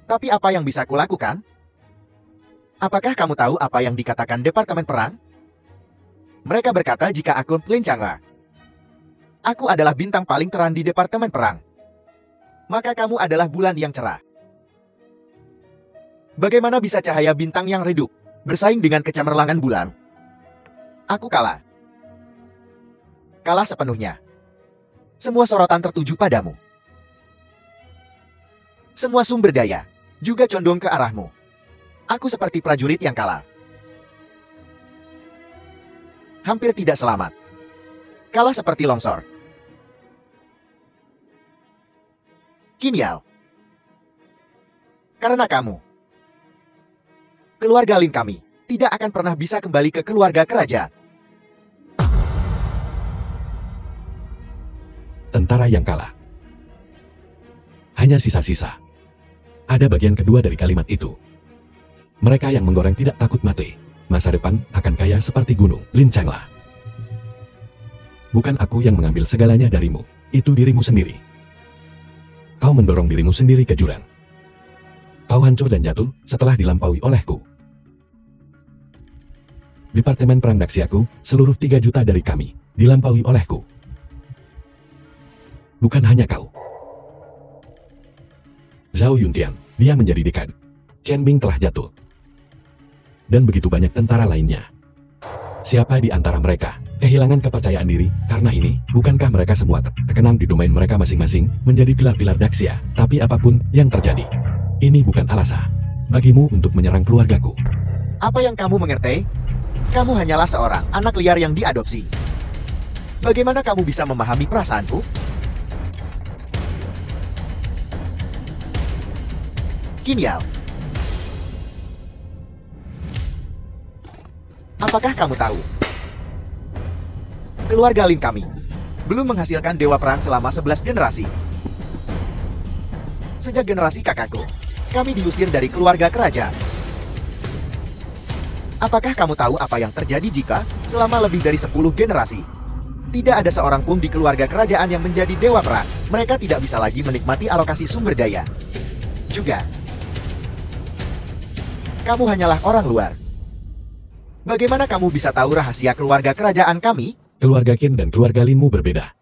Tapi apa yang bisa kulakukan? Apakah kamu tahu apa yang dikatakan Departemen Perang? Mereka berkata jika aku Lin Changla, aku adalah bintang paling terang di Departemen Perang, maka kamu adalah bulan yang cerah. Bagaimana bisa cahaya bintang yang redup bersaing dengan kecemerlangan bulan? Aku kalah. Kalah sepenuhnya. Semua sorotan tertuju padamu. Semua sumber daya juga condong ke arahmu. Aku seperti prajurit yang kalah. Hampir tidak selamat. Kalah seperti longsor. Qin Yao. Karena kamu, keluarga Lin kami tidak akan pernah bisa kembali ke keluarga kerajaan. Tentara yang kalah. Hanya sisa-sisa. Ada bagian kedua dari kalimat itu. Mereka yang menggoreng tidak takut mati. Masa depan akan kaya seperti gunung. Lin Changla. Bukan aku yang mengambil segalanya darimu. Itu dirimu sendiri. Kau mendorong dirimu sendiri ke jurang. Kau hancur dan jatuh setelah dilampaui olehku. Departemen Perang Daxiaku, seluruh 3 juta dari kami, dilampaui olehku. Bukan hanya kau. Zhao Yuntian, dia menjadi dekan. Chen Bing telah jatuh. Dan begitu banyak tentara lainnya. Siapa di antara mereka kehilangan kepercayaan diri karena ini? Bukankah mereka semua terkenal di domain mereka masing-masing menjadi pilar-pilar Daxia? Tapi apapun yang terjadi, ini bukan alasan bagimu untuk menyerang keluargaku. Apa yang kamu mengerti? Kamu hanyalah seorang anak liar yang diadopsi. Bagaimana kamu bisa memahami perasaanku? Qin Yao. Apakah kamu tahu? Keluarga Lin kami belum menghasilkan dewa perang selama 11 generasi. Sejak generasi kakakku, kami diusir dari keluarga kerajaan. Apakah kamu tahu apa yang terjadi jika selama lebih dari 10 generasi tidak ada seorang pun di keluarga kerajaan yang menjadi dewa perang? Mereka tidak bisa lagi menikmati alokasi sumber daya. Juga, kamu hanyalah orang luar. Bagaimana kamu bisa tahu rahasia keluarga kerajaan kami? Keluarga Qin dan keluarga Linmu berbeda.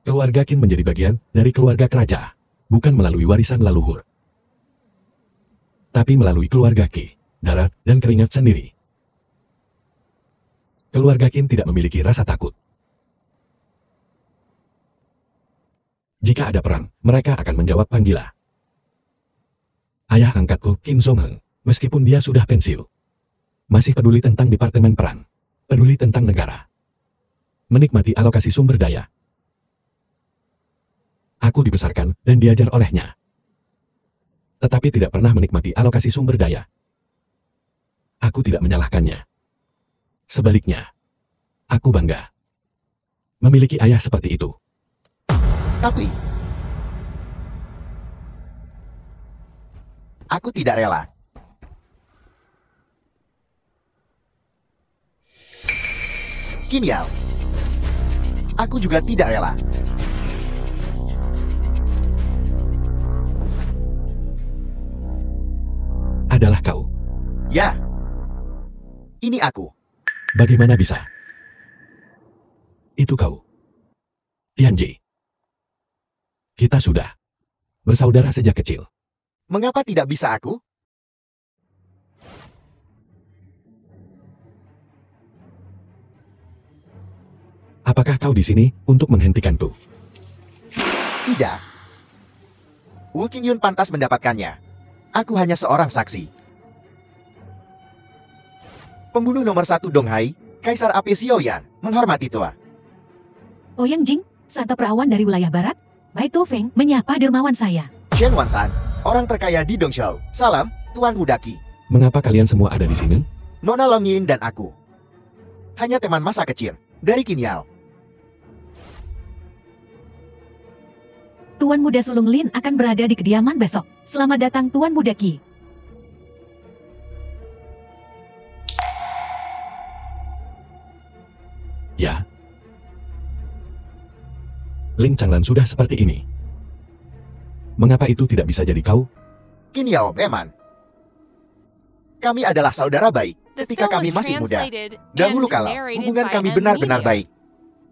Keluarga Qin menjadi bagian dari keluarga kerajaan, bukan melalui warisan leluhur, tapi melalui keluarga Qi, darah, dan keringat sendiri. Keluarga Qin tidak memiliki rasa takut. Jika ada perang, mereka akan menjawab panggilan. Ayah angkatku, Kim Song-heung, meskipun dia sudah pensiun, masih peduli tentang Departemen Perang, peduli tentang negara, menikmati alokasi sumber daya. Aku dibesarkan dan diajar olehnya, tetapi tidak pernah menikmati alokasi sumber daya. Aku tidak menyalahkannya. Sebaliknya, aku bangga memiliki ayah seperti itu. Tapi, aku tidak rela. Kim Yao, aku juga tidak rela. Adalah kau. Ya, ini aku. Bagaimana bisa? Itu kau. Tianji. Kita sudah bersaudara sejak kecil. Mengapa tidak bisa aku? Apakah kau di sini untuk menghentikanku? Tidak. Wu Qingyun pantas mendapatkannya. Aku hanya seorang saksi. Pembunuh nomor 1 Donghai, Kaisar Api Xiaoyan, menghormati tua. Ouyang Jing, Santa Perawan dari wilayah barat, Bai Tofeng, menyapa dermawan saya. Shen Wansan, orang terkaya di Dongzhou. Salam, Tuan Wudaki. Mengapa kalian semua ada di sini? Nona Long Ying dan aku hanya teman masa kecil dari Qin Yao. Tuan Muda Sulung Lin akan berada di kediaman besok. Selamat datang Tuan Muda Qi. Ya. Ling Changlan sudah seperti ini. Mengapa itu tidak bisa jadi kau? Qin Yao memang. Kami adalah saudara baik The ketika film kami was masih muda. translated Dahulu and kala, narrated hubungan by kami M benar-benar Media. baik.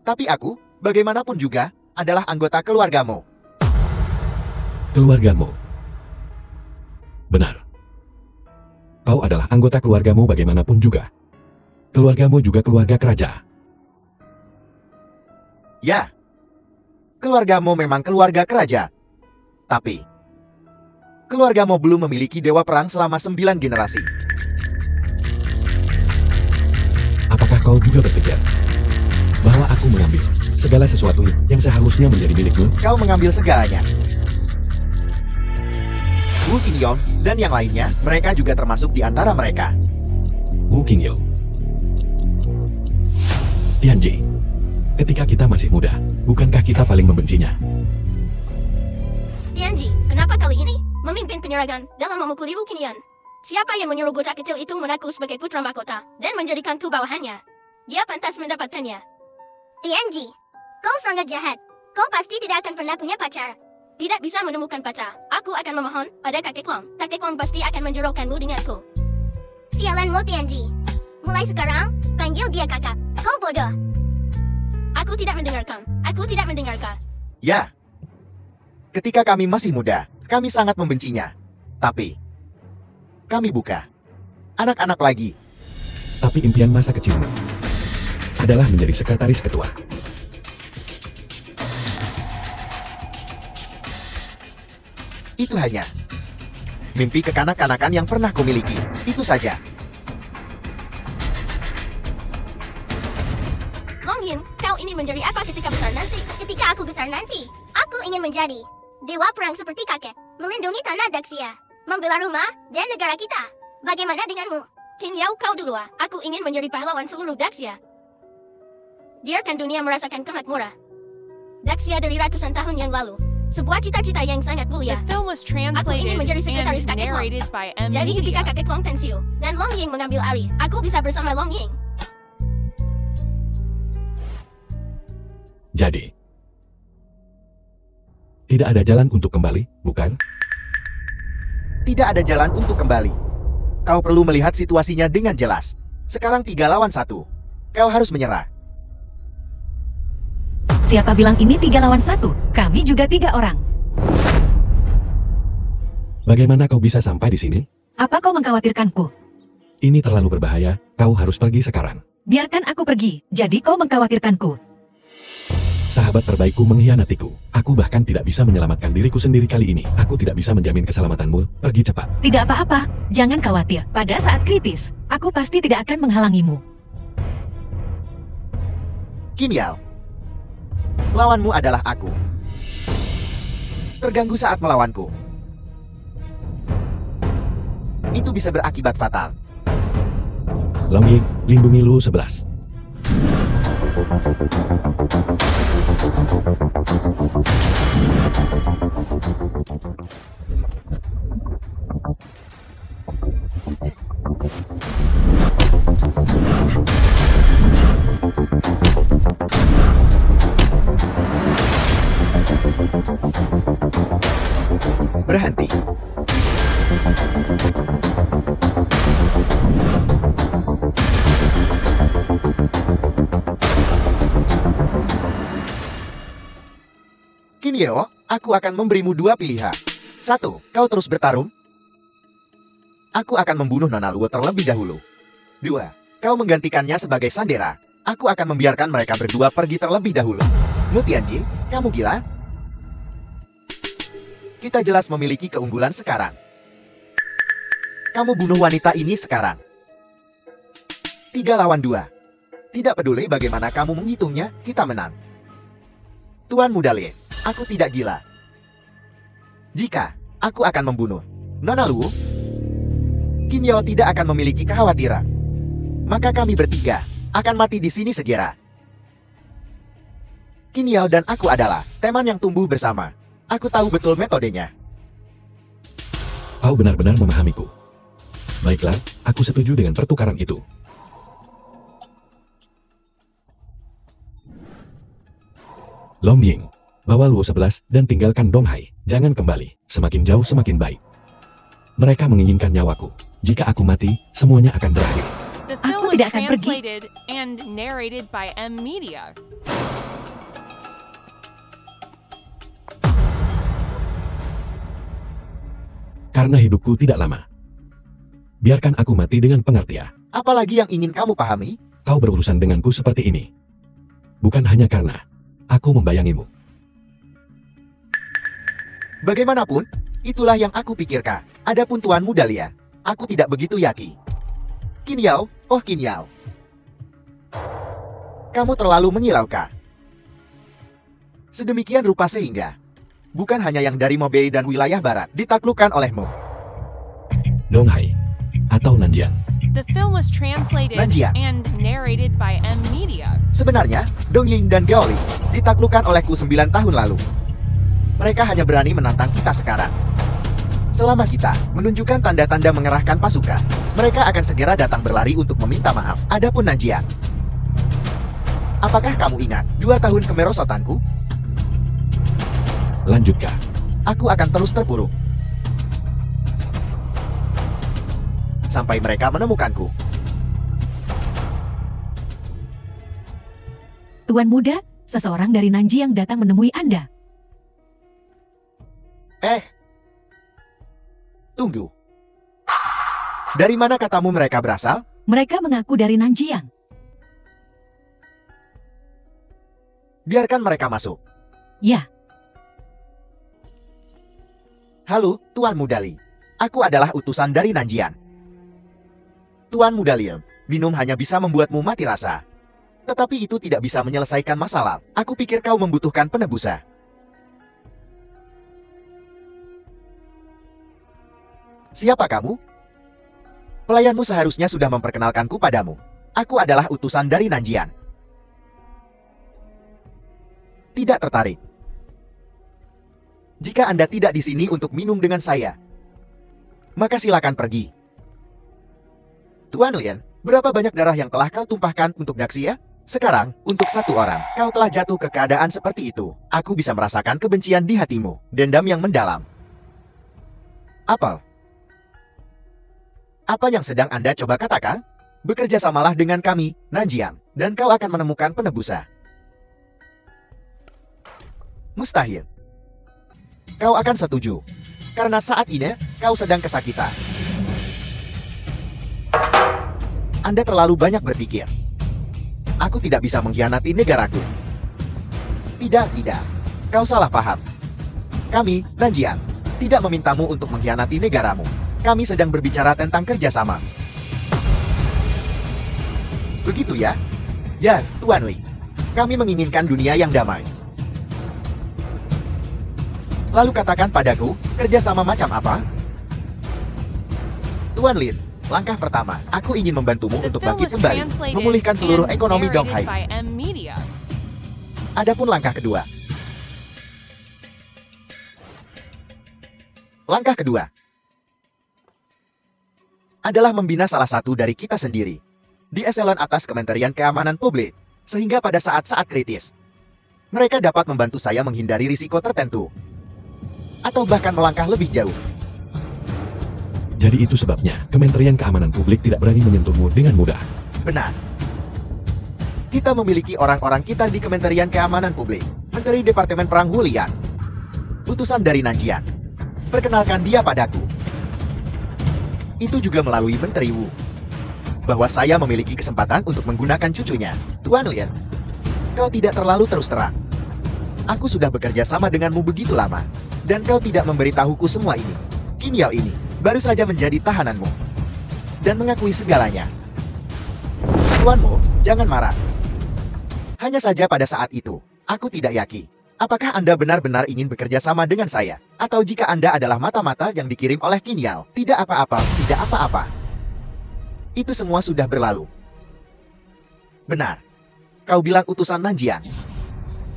Tapi aku, bagaimanapun juga, adalah anggota keluargamu. Keluargamu. Benar. Kau adalah anggota keluargamu bagaimanapun juga. Keluargamu juga keluarga kerajaan. Ya, keluargamu memang keluarga kerajaan. Tapi, keluargamu belum memiliki dewa perang selama 9 generasi. Apakah kau juga berpikir bahwa aku mengambil segala sesuatu yang seharusnya menjadi milikmu? Kau mengambil segalanya. Wu Qingyong dan yang lainnya, mereka juga termasuk di antara mereka. Wu Qingyou. Tianji. Ketika kita masih muda, bukankah kita paling membencinya? Tianji, kenapa kali ini memimpin penyerangan dalam memukuli Wu Qingyun? Siapa yang menyuruh bocah kecil itu mengaku sebagai putra mahkota dan menjadikanku bawahannya? Dia pantas mendapatkannya. Tianji, kau sangat jahat. Kau pasti tidak akan pernah punya pacar. Tidak bisa menemukan pacar. Aku akan memohon pada kakek Long. Kakek Long pasti akan menjodohkanmu denganku. Sialanmu Tianji. Mulai sekarang, panggil dia kakak. Kau bodoh. Aku tidak mendengarkan. Aku tidak mendengarkan. Ya, ketika kami masih muda, kami sangat membencinya. Tapi, kami buka anak-anak lagi. Tapi impian masa kecilmu adalah menjadi sekretaris ketua. Itu hanya mimpi kekanak-kanakan yang pernah kumiliki. Itu saja. Long Yin, kau ingin menjadi apa ketika besar nanti? Ketika aku besar nanti, aku ingin menjadi dewa perang seperti kakek, melindungi tanah Daxia, membela rumah dan negara kita. Bagaimana denganmu? Qin Yao, kau dulu ah. Aku ingin menjadi pahlawan seluruh Daxia. Biarkan dunia merasakan kemakmuran. Daxia dari ratusan tahun yang lalu. Sebuah cita-cita yang sangat The mulia. film was Aku ingin translated menjadi sekretaris and kakek Long. narrated by M Jadi ketika Media. kakek Long pensiun dan Long Ying mengambil alih, aku bisa bersama Long Ying. Jadi, tidak ada jalan untuk kembali, bukan? Tidak ada jalan untuk kembali. Kau perlu melihat situasinya dengan jelas. Sekarang 3 lawan 1. Kau harus menyerah. Siapa bilang ini 3 lawan 1? Kami juga 3 orang. Bagaimana kau bisa sampai di sini? Apa kau mengkhawatirkanku? Ini terlalu berbahaya, kau harus pergi sekarang. Biarkan aku pergi, jadi kau mengkhawatirkanku. Sahabat terbaikku mengkhianatiku. Aku bahkan tidak bisa menyelamatkan diriku sendiri kali ini. Aku tidak bisa menjamin keselamatanmu. Pergi cepat. Tidak apa-apa, jangan khawatir. Pada saat kritis, aku pasti tidak akan menghalangimu. Qin Yao, lawanmu adalah aku. Terganggu saat melawanku. Itu bisa berakibat fatal. Long Ying, lindungi Lu 11. Berhenti. Qin Yao, aku akan memberimu 2 pilihan. 1. Kau terus bertarung. Aku akan membunuh Nona Luo terlebih dahulu. 2. Kau menggantikannya sebagai sandera. Aku akan membiarkan mereka berdua pergi terlebih dahulu. Lu Tianji, kamu gila? Kita jelas memiliki keunggulan sekarang. Kamu bunuh wanita ini sekarang. 3 lawan 2. Tidak peduli bagaimana kamu menghitungnya, kita menang. Tuan Muda Lin, aku tidak gila. Jika aku akan membunuh Nona Luo, Qin Yao tidak akan memiliki kekhawatiran. Maka kami bertiga akan mati di sini segera. Qin Yao dan aku adalah teman yang tumbuh bersama. Aku tahu betul metodenya. Kau benar-benar memahamiku. Baiklah, aku setuju dengan pertukaran itu. Long Ying, bawa Luo 11 dan tinggalkan Dong Hai. Jangan kembali, semakin jauh semakin baik. Mereka menginginkan nyawaku. Jika aku mati, semuanya akan berakhir. The film Aku was tidak akan pergi. translated and narrated by M Media. Karena hidupku tidak lama. Biarkan aku mati dengan pengertian. Apalagi yang ingin kamu pahami? Kau berurusan denganku seperti ini. Bukan hanya karena aku membayangimu. Bagaimanapun, itulah yang aku pikirkan. Adapun Tuan Muda Lian, aku tidak begitu yakin. Qin Yao, oh Qin Yao. Kamu terlalu menyilaukan. Sedemikian rupa sehingga bukan hanya yang dari Mobei dan wilayah barat ditaklukkan olehmu. Dong Hai atau Nanjiang. The film was translated Nanjiang. and narrated by M Media. Sebenarnya, Dong Ying dan Gao Li ditaklukkan olehku 9 tahun lalu. Mereka hanya berani menantang kita sekarang. Selama kita menunjukkan tanda-tanda mengerahkan pasukan, mereka akan segera datang berlari untuk meminta maaf. Adapun Nanjiang, apakah kamu ingat 2 tahun kemerosotanku? Lanjutkah? Aku akan terus terpuruk sampai mereka menemukanku. Tuan Muda, seseorang dari Nanji yang datang menemui Anda. Tunggu. Dari mana katamu mereka berasal? Mereka mengaku dari Nanjiang. Biarkan mereka masuk. Ya, Halo, Tuan Muda Li. Aku adalah utusan dari Nanjian. Tuan Muda Li, minum hanya bisa membuatmu mati rasa. Tetapi itu tidak bisa menyelesaikan masalah. Aku pikir kau membutuhkan penebusan. Siapa kamu? Pelayanmu seharusnya sudah memperkenalkanku padamu. Aku adalah utusan dari Nanjian. Tidak tertarik. Jika Anda tidak di sini untuk minum dengan saya, maka silakan pergi. Tuan Lien, berapa banyak darah yang telah kau tumpahkan untuk Daxia? Sekarang, untuk satu orang, kau telah jatuh ke keadaan seperti itu. Aku bisa merasakan kebencian di hatimu, dendam yang mendalam. Apel. Apa yang sedang Anda coba katakan? Bekerja samalah dengan kami, Nanjiang, dan kau akan menemukan penebusan. Mustahil. Kau akan setuju, karena saat ini, kau sedang kesakitan. Anda terlalu banyak berpikir. Aku tidak bisa mengkhianati negaraku. Tidak. Kau salah paham. Kami, Nanjiang, tidak memintamu untuk mengkhianati negaramu. Kami sedang berbicara tentang kerjasama. Begitu ya? Ya, Tuan Li. Kami menginginkan dunia yang damai. Lalu katakan padaku, kerjasama macam apa? Tuan Lin, langkah pertama, aku ingin membantumu The untuk film bangkit was kembali, translated memulihkan seluruh and ekonomi narrated Donghai. by M-Media. Adapun langkah kedua. Langkah kedua adalah membina salah satu dari kita sendiri di eselon atas Kementerian Keamanan Publik, sehingga pada saat-saat kritis, mereka dapat membantu saya menghindari risiko tertentu, atau bahkan melangkah lebih jauh. Jadi itu sebabnya Kementerian Keamanan Publik tidak berani menyentuhmu dengan mudah. Benar. Kita memiliki orang-orang kita di Kementerian Keamanan Publik. Menteri Departemen Perang Wu Lian, utusan dari Nanjian. Perkenalkan dia padaku. Itu juga melalui Menteri Wu, bahwa saya memiliki kesempatan untuk menggunakan cucunya. Tuan Lien, kau tidak terlalu terus terang. Aku sudah bekerja sama denganmu begitu lama, dan kau tidak memberitahuku semua ini. Qin Yao ini baru saja menjadi tahananmu, dan mengakui segalanya. Tuan Mo, jangan marah. Hanya saja pada saat itu, aku tidak yakin. Apakah Anda benar-benar ingin bekerja sama dengan saya? Atau jika Anda adalah mata-mata yang dikirim oleh Qin Yao? Tidak apa-apa, tidak apa-apa. Itu semua sudah berlalu. Benar. Kau bilang utusan Nanjian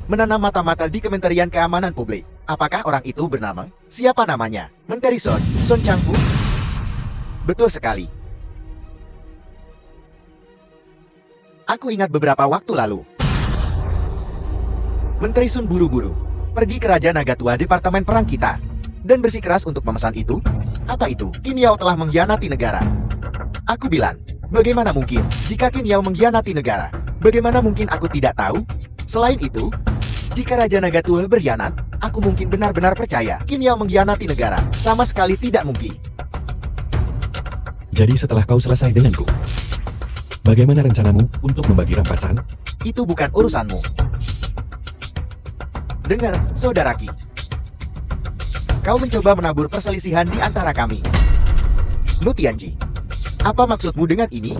menanam mata-mata di Kementerian Keamanan Publik. Apakah orang itu bernama? Siapa namanya? Menteri Sun Changfu? Betul sekali. Aku ingat beberapa waktu lalu, Menteri Sun buru-buru pergi ke Raja Nagatua Departemen Perang kita dan bersikeras untuk memesan itu. Apa itu? Qin Yao telah mengkhianati negara. Aku bilang, bagaimana mungkin jika Qin Yao mengkhianati negara? Bagaimana mungkin aku tidak tahu? Selain itu, jika Raja Nagatua berkhianat, aku mungkin benar-benar percaya Qin Yao mengkhianati negara. Sama sekali tidak mungkin. Jadi setelah kau selesai denganku, bagaimana rencanamu untuk membagi rampasan? Itu bukan urusanmu. Dengar, saudara Qi. Kau mencoba menabur perselisihan di antara kami. Lu Tianji, apa maksudmu dengan ini?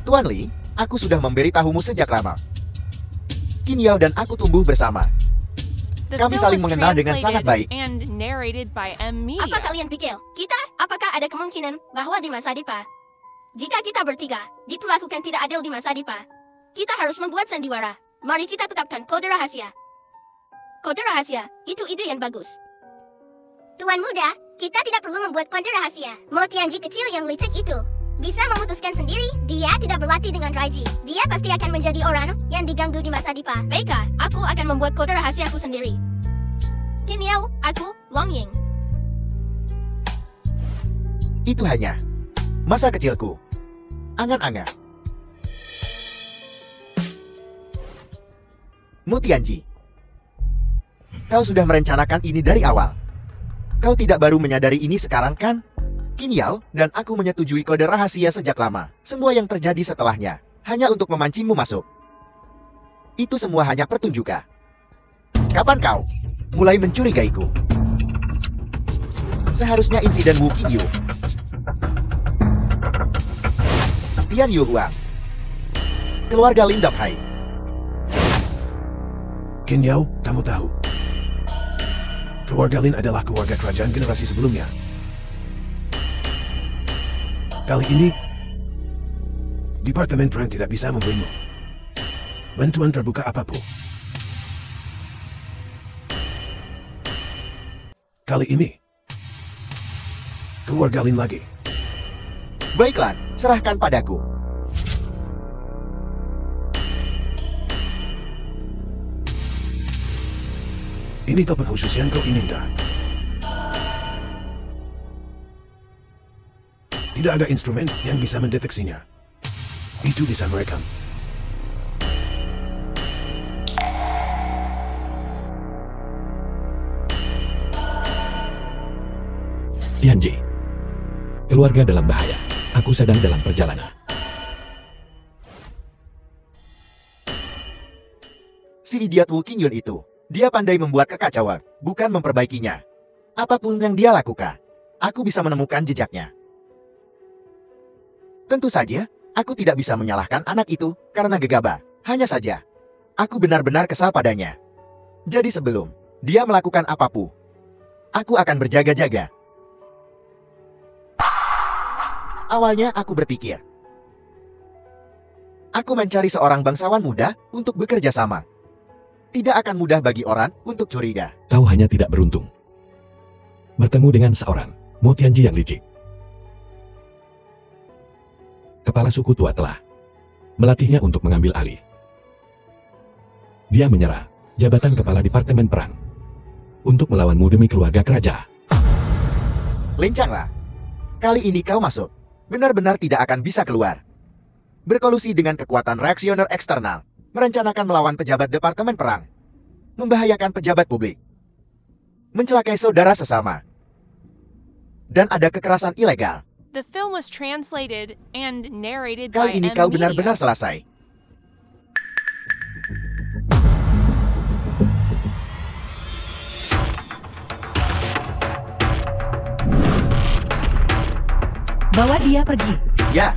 Tuan Li, aku sudah memberitahumu sejak lama. Qin Yao dan aku tumbuh bersama. The Kami film saling was mengenal dengan sangat baik. translated and narrated by M-Media. Apa kalian pikir? Apakah ada kemungkinan bahwa di masa depan, jika kita bertiga diperlakukan tidak adil di masa depan, kita harus membuat sandiwara. Mari kita tetapkan kode rahasia. Kode rahasia, itu ide yang bagus. Tuan muda, kita tidak perlu membuat kode rahasia. Mo Tianji kecil yang licik itu bisa memutuskan sendiri. Dia tidak berlatih dengan Raiji. Dia pasti akan menjadi orang yang diganggu di masa depan. Baiklah, aku akan membuat kode rahasiaku sendiri. Qin Yao, aku, Long Ying. Itu hanya masa kecilku. Angan-angan. Mu Tianji, kau sudah merencanakan ini dari awal. Kau tidak baru menyadari ini sekarang kan? Qin Yao dan aku menyetujui kode rahasia sejak lama. Semua yang terjadi setelahnya hanya untuk memancingmu masuk. Itu semua hanya pertunjukan. Kapan kau mulai mencurigaiku? Seharusnya insiden Wu Qingyu, Tian Yu Huang, keluarga Lin Donghai. Qin Yao, kamu tahu, keluarga Lin adalah keluarga kerajaan generasi sebelumnya. Kali ini, Departemen Perang tidak bisa memberimu bantuan terbuka apapun. Kali ini, keluar Galin lagi. Baiklah, serahkan padaku. Ini topen khusus yang kau inginkan. Tidak ada instrumen yang bisa mendeteksinya. Itu bisa merekam. Tianji. Keluarga dalam bahaya. Aku sedang dalam perjalanan. Si idiot Wu Qingyun itu, dia pandai membuat kekacauan, bukan memperbaikinya. Apapun yang dia lakukan, aku bisa menemukan jejaknya. Tentu saja, aku tidak bisa menyalahkan anak itu karena gegabah. Hanya saja, aku benar-benar kesal padanya. Jadi sebelum dia melakukan apapun, aku akan berjaga-jaga. Awalnya aku berpikir, aku mencari seorang bangsawan muda untuk bekerja sama. Tidak akan mudah bagi orang untuk curiga. Kau hanya tidak beruntung. Bertemu dengan seorang Mo Tianji yang licik. Kepala suku tua telah melatihnya untuk mengambil alih. Dia menyerah jabatan kepala Departemen Perang untuk melawanmu demi keluarga kerajaan. Lincanglah. Kali ini kau masuk. Benar-benar tidak akan bisa keluar. Berkolusi dengan kekuatan reaksioner eksternal. Merencanakan melawan pejabat Departemen Perang. Membahayakan pejabat publik. Mencelakai saudara sesama. Dan ada kekerasan ilegal. The film was translated and narrated Kali by ini M kau Media. benar-benar selesai. Bawa dia pergi. Ya.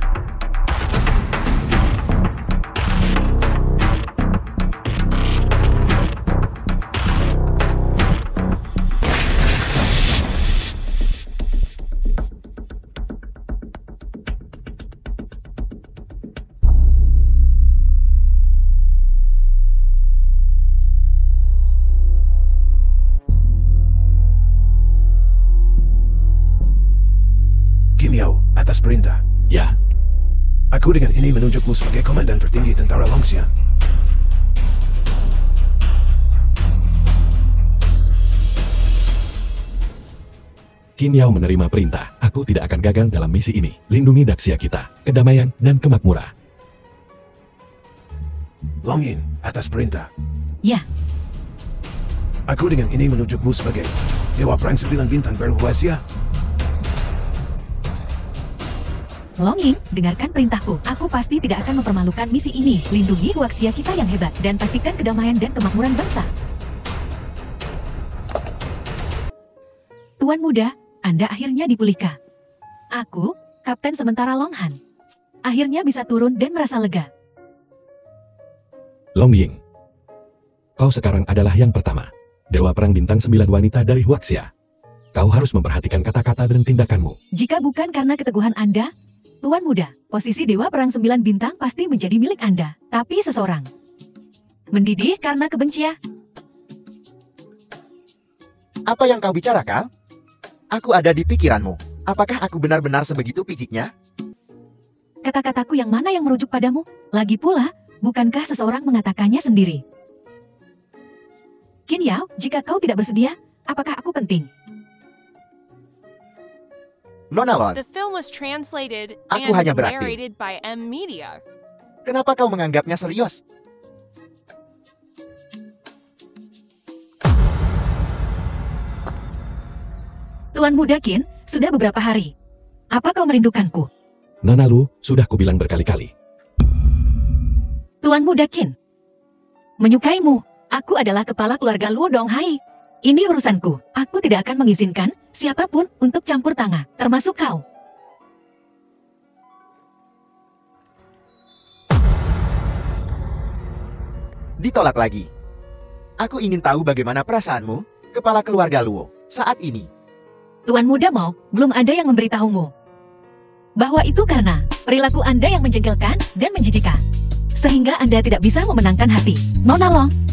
Kim Yao, atas perintah. Ya, Aku dengan ini menunjukmu sebagai komandan tertinggi tentara Longxian. Qin Yao menerima perintah. Aku tidak akan gagal dalam misi ini. Lindungi Daxia kita, kedamaian dan kemakmuran. Long Yin, atas perintah. Ya, Aku dengan ini menunjukmu sebagai Dewa Perang 9 Bintang berhuasia. Long Ying, dengarkan perintahku. Aku pasti tidak akan mempermalukan misi ini. Lindungi Huaxia kita yang hebat dan pastikan kedamaian dan kemakmuran bangsa. Tuan muda, Anda akhirnya dipulihkan. Aku, Kapten sementara Long Han. Akhirnya bisa turun dan merasa lega. Long Ying. Kau sekarang adalah yang pertama. Dewa Perang Bintang 9 wanita dari Huaxia. Kau harus memperhatikan kata-kata dan tindakanmu. Jika bukan karena keteguhan Anda, Tuan muda, posisi Dewa Perang 9 Bintang pasti menjadi milik Anda. Tapi seseorang mendidih karena kebencian. Apa yang kau bicarakan? Aku ada di pikiranmu. Apakah aku benar-benar sebegitu piciknya? Kata-kataku yang mana yang merujuk padamu? Lagi pula, bukankah seseorang mengatakannya sendiri? Qin Yao, jika kau tidak bersedia, apakah aku penting? Nona Lon, The film was translated Aku and hanya berakting. narrated by M Media. kenapa kau menganggapnya serius? Tuan muda Qin, sudah beberapa hari. Apa kau merindukanku? Nona Lu, sudah kubilang berkali-kali. Tuan muda Qin, menyukaimu. Aku adalah kepala keluarga Luo Donghai. Ini urusanku. Aku tidak akan mengizinkan siapapun untuk campur tangan, termasuk kau. Ditolak lagi. Aku ingin tahu bagaimana perasaanmu, kepala keluarga Luo, saat ini. Tuan muda mau, belum ada yang memberitahumu. bahwa itu karena perilaku Anda yang menjengkelkan dan menjijikkan. Sehingga Anda tidak bisa memenangkan hati Nona Long.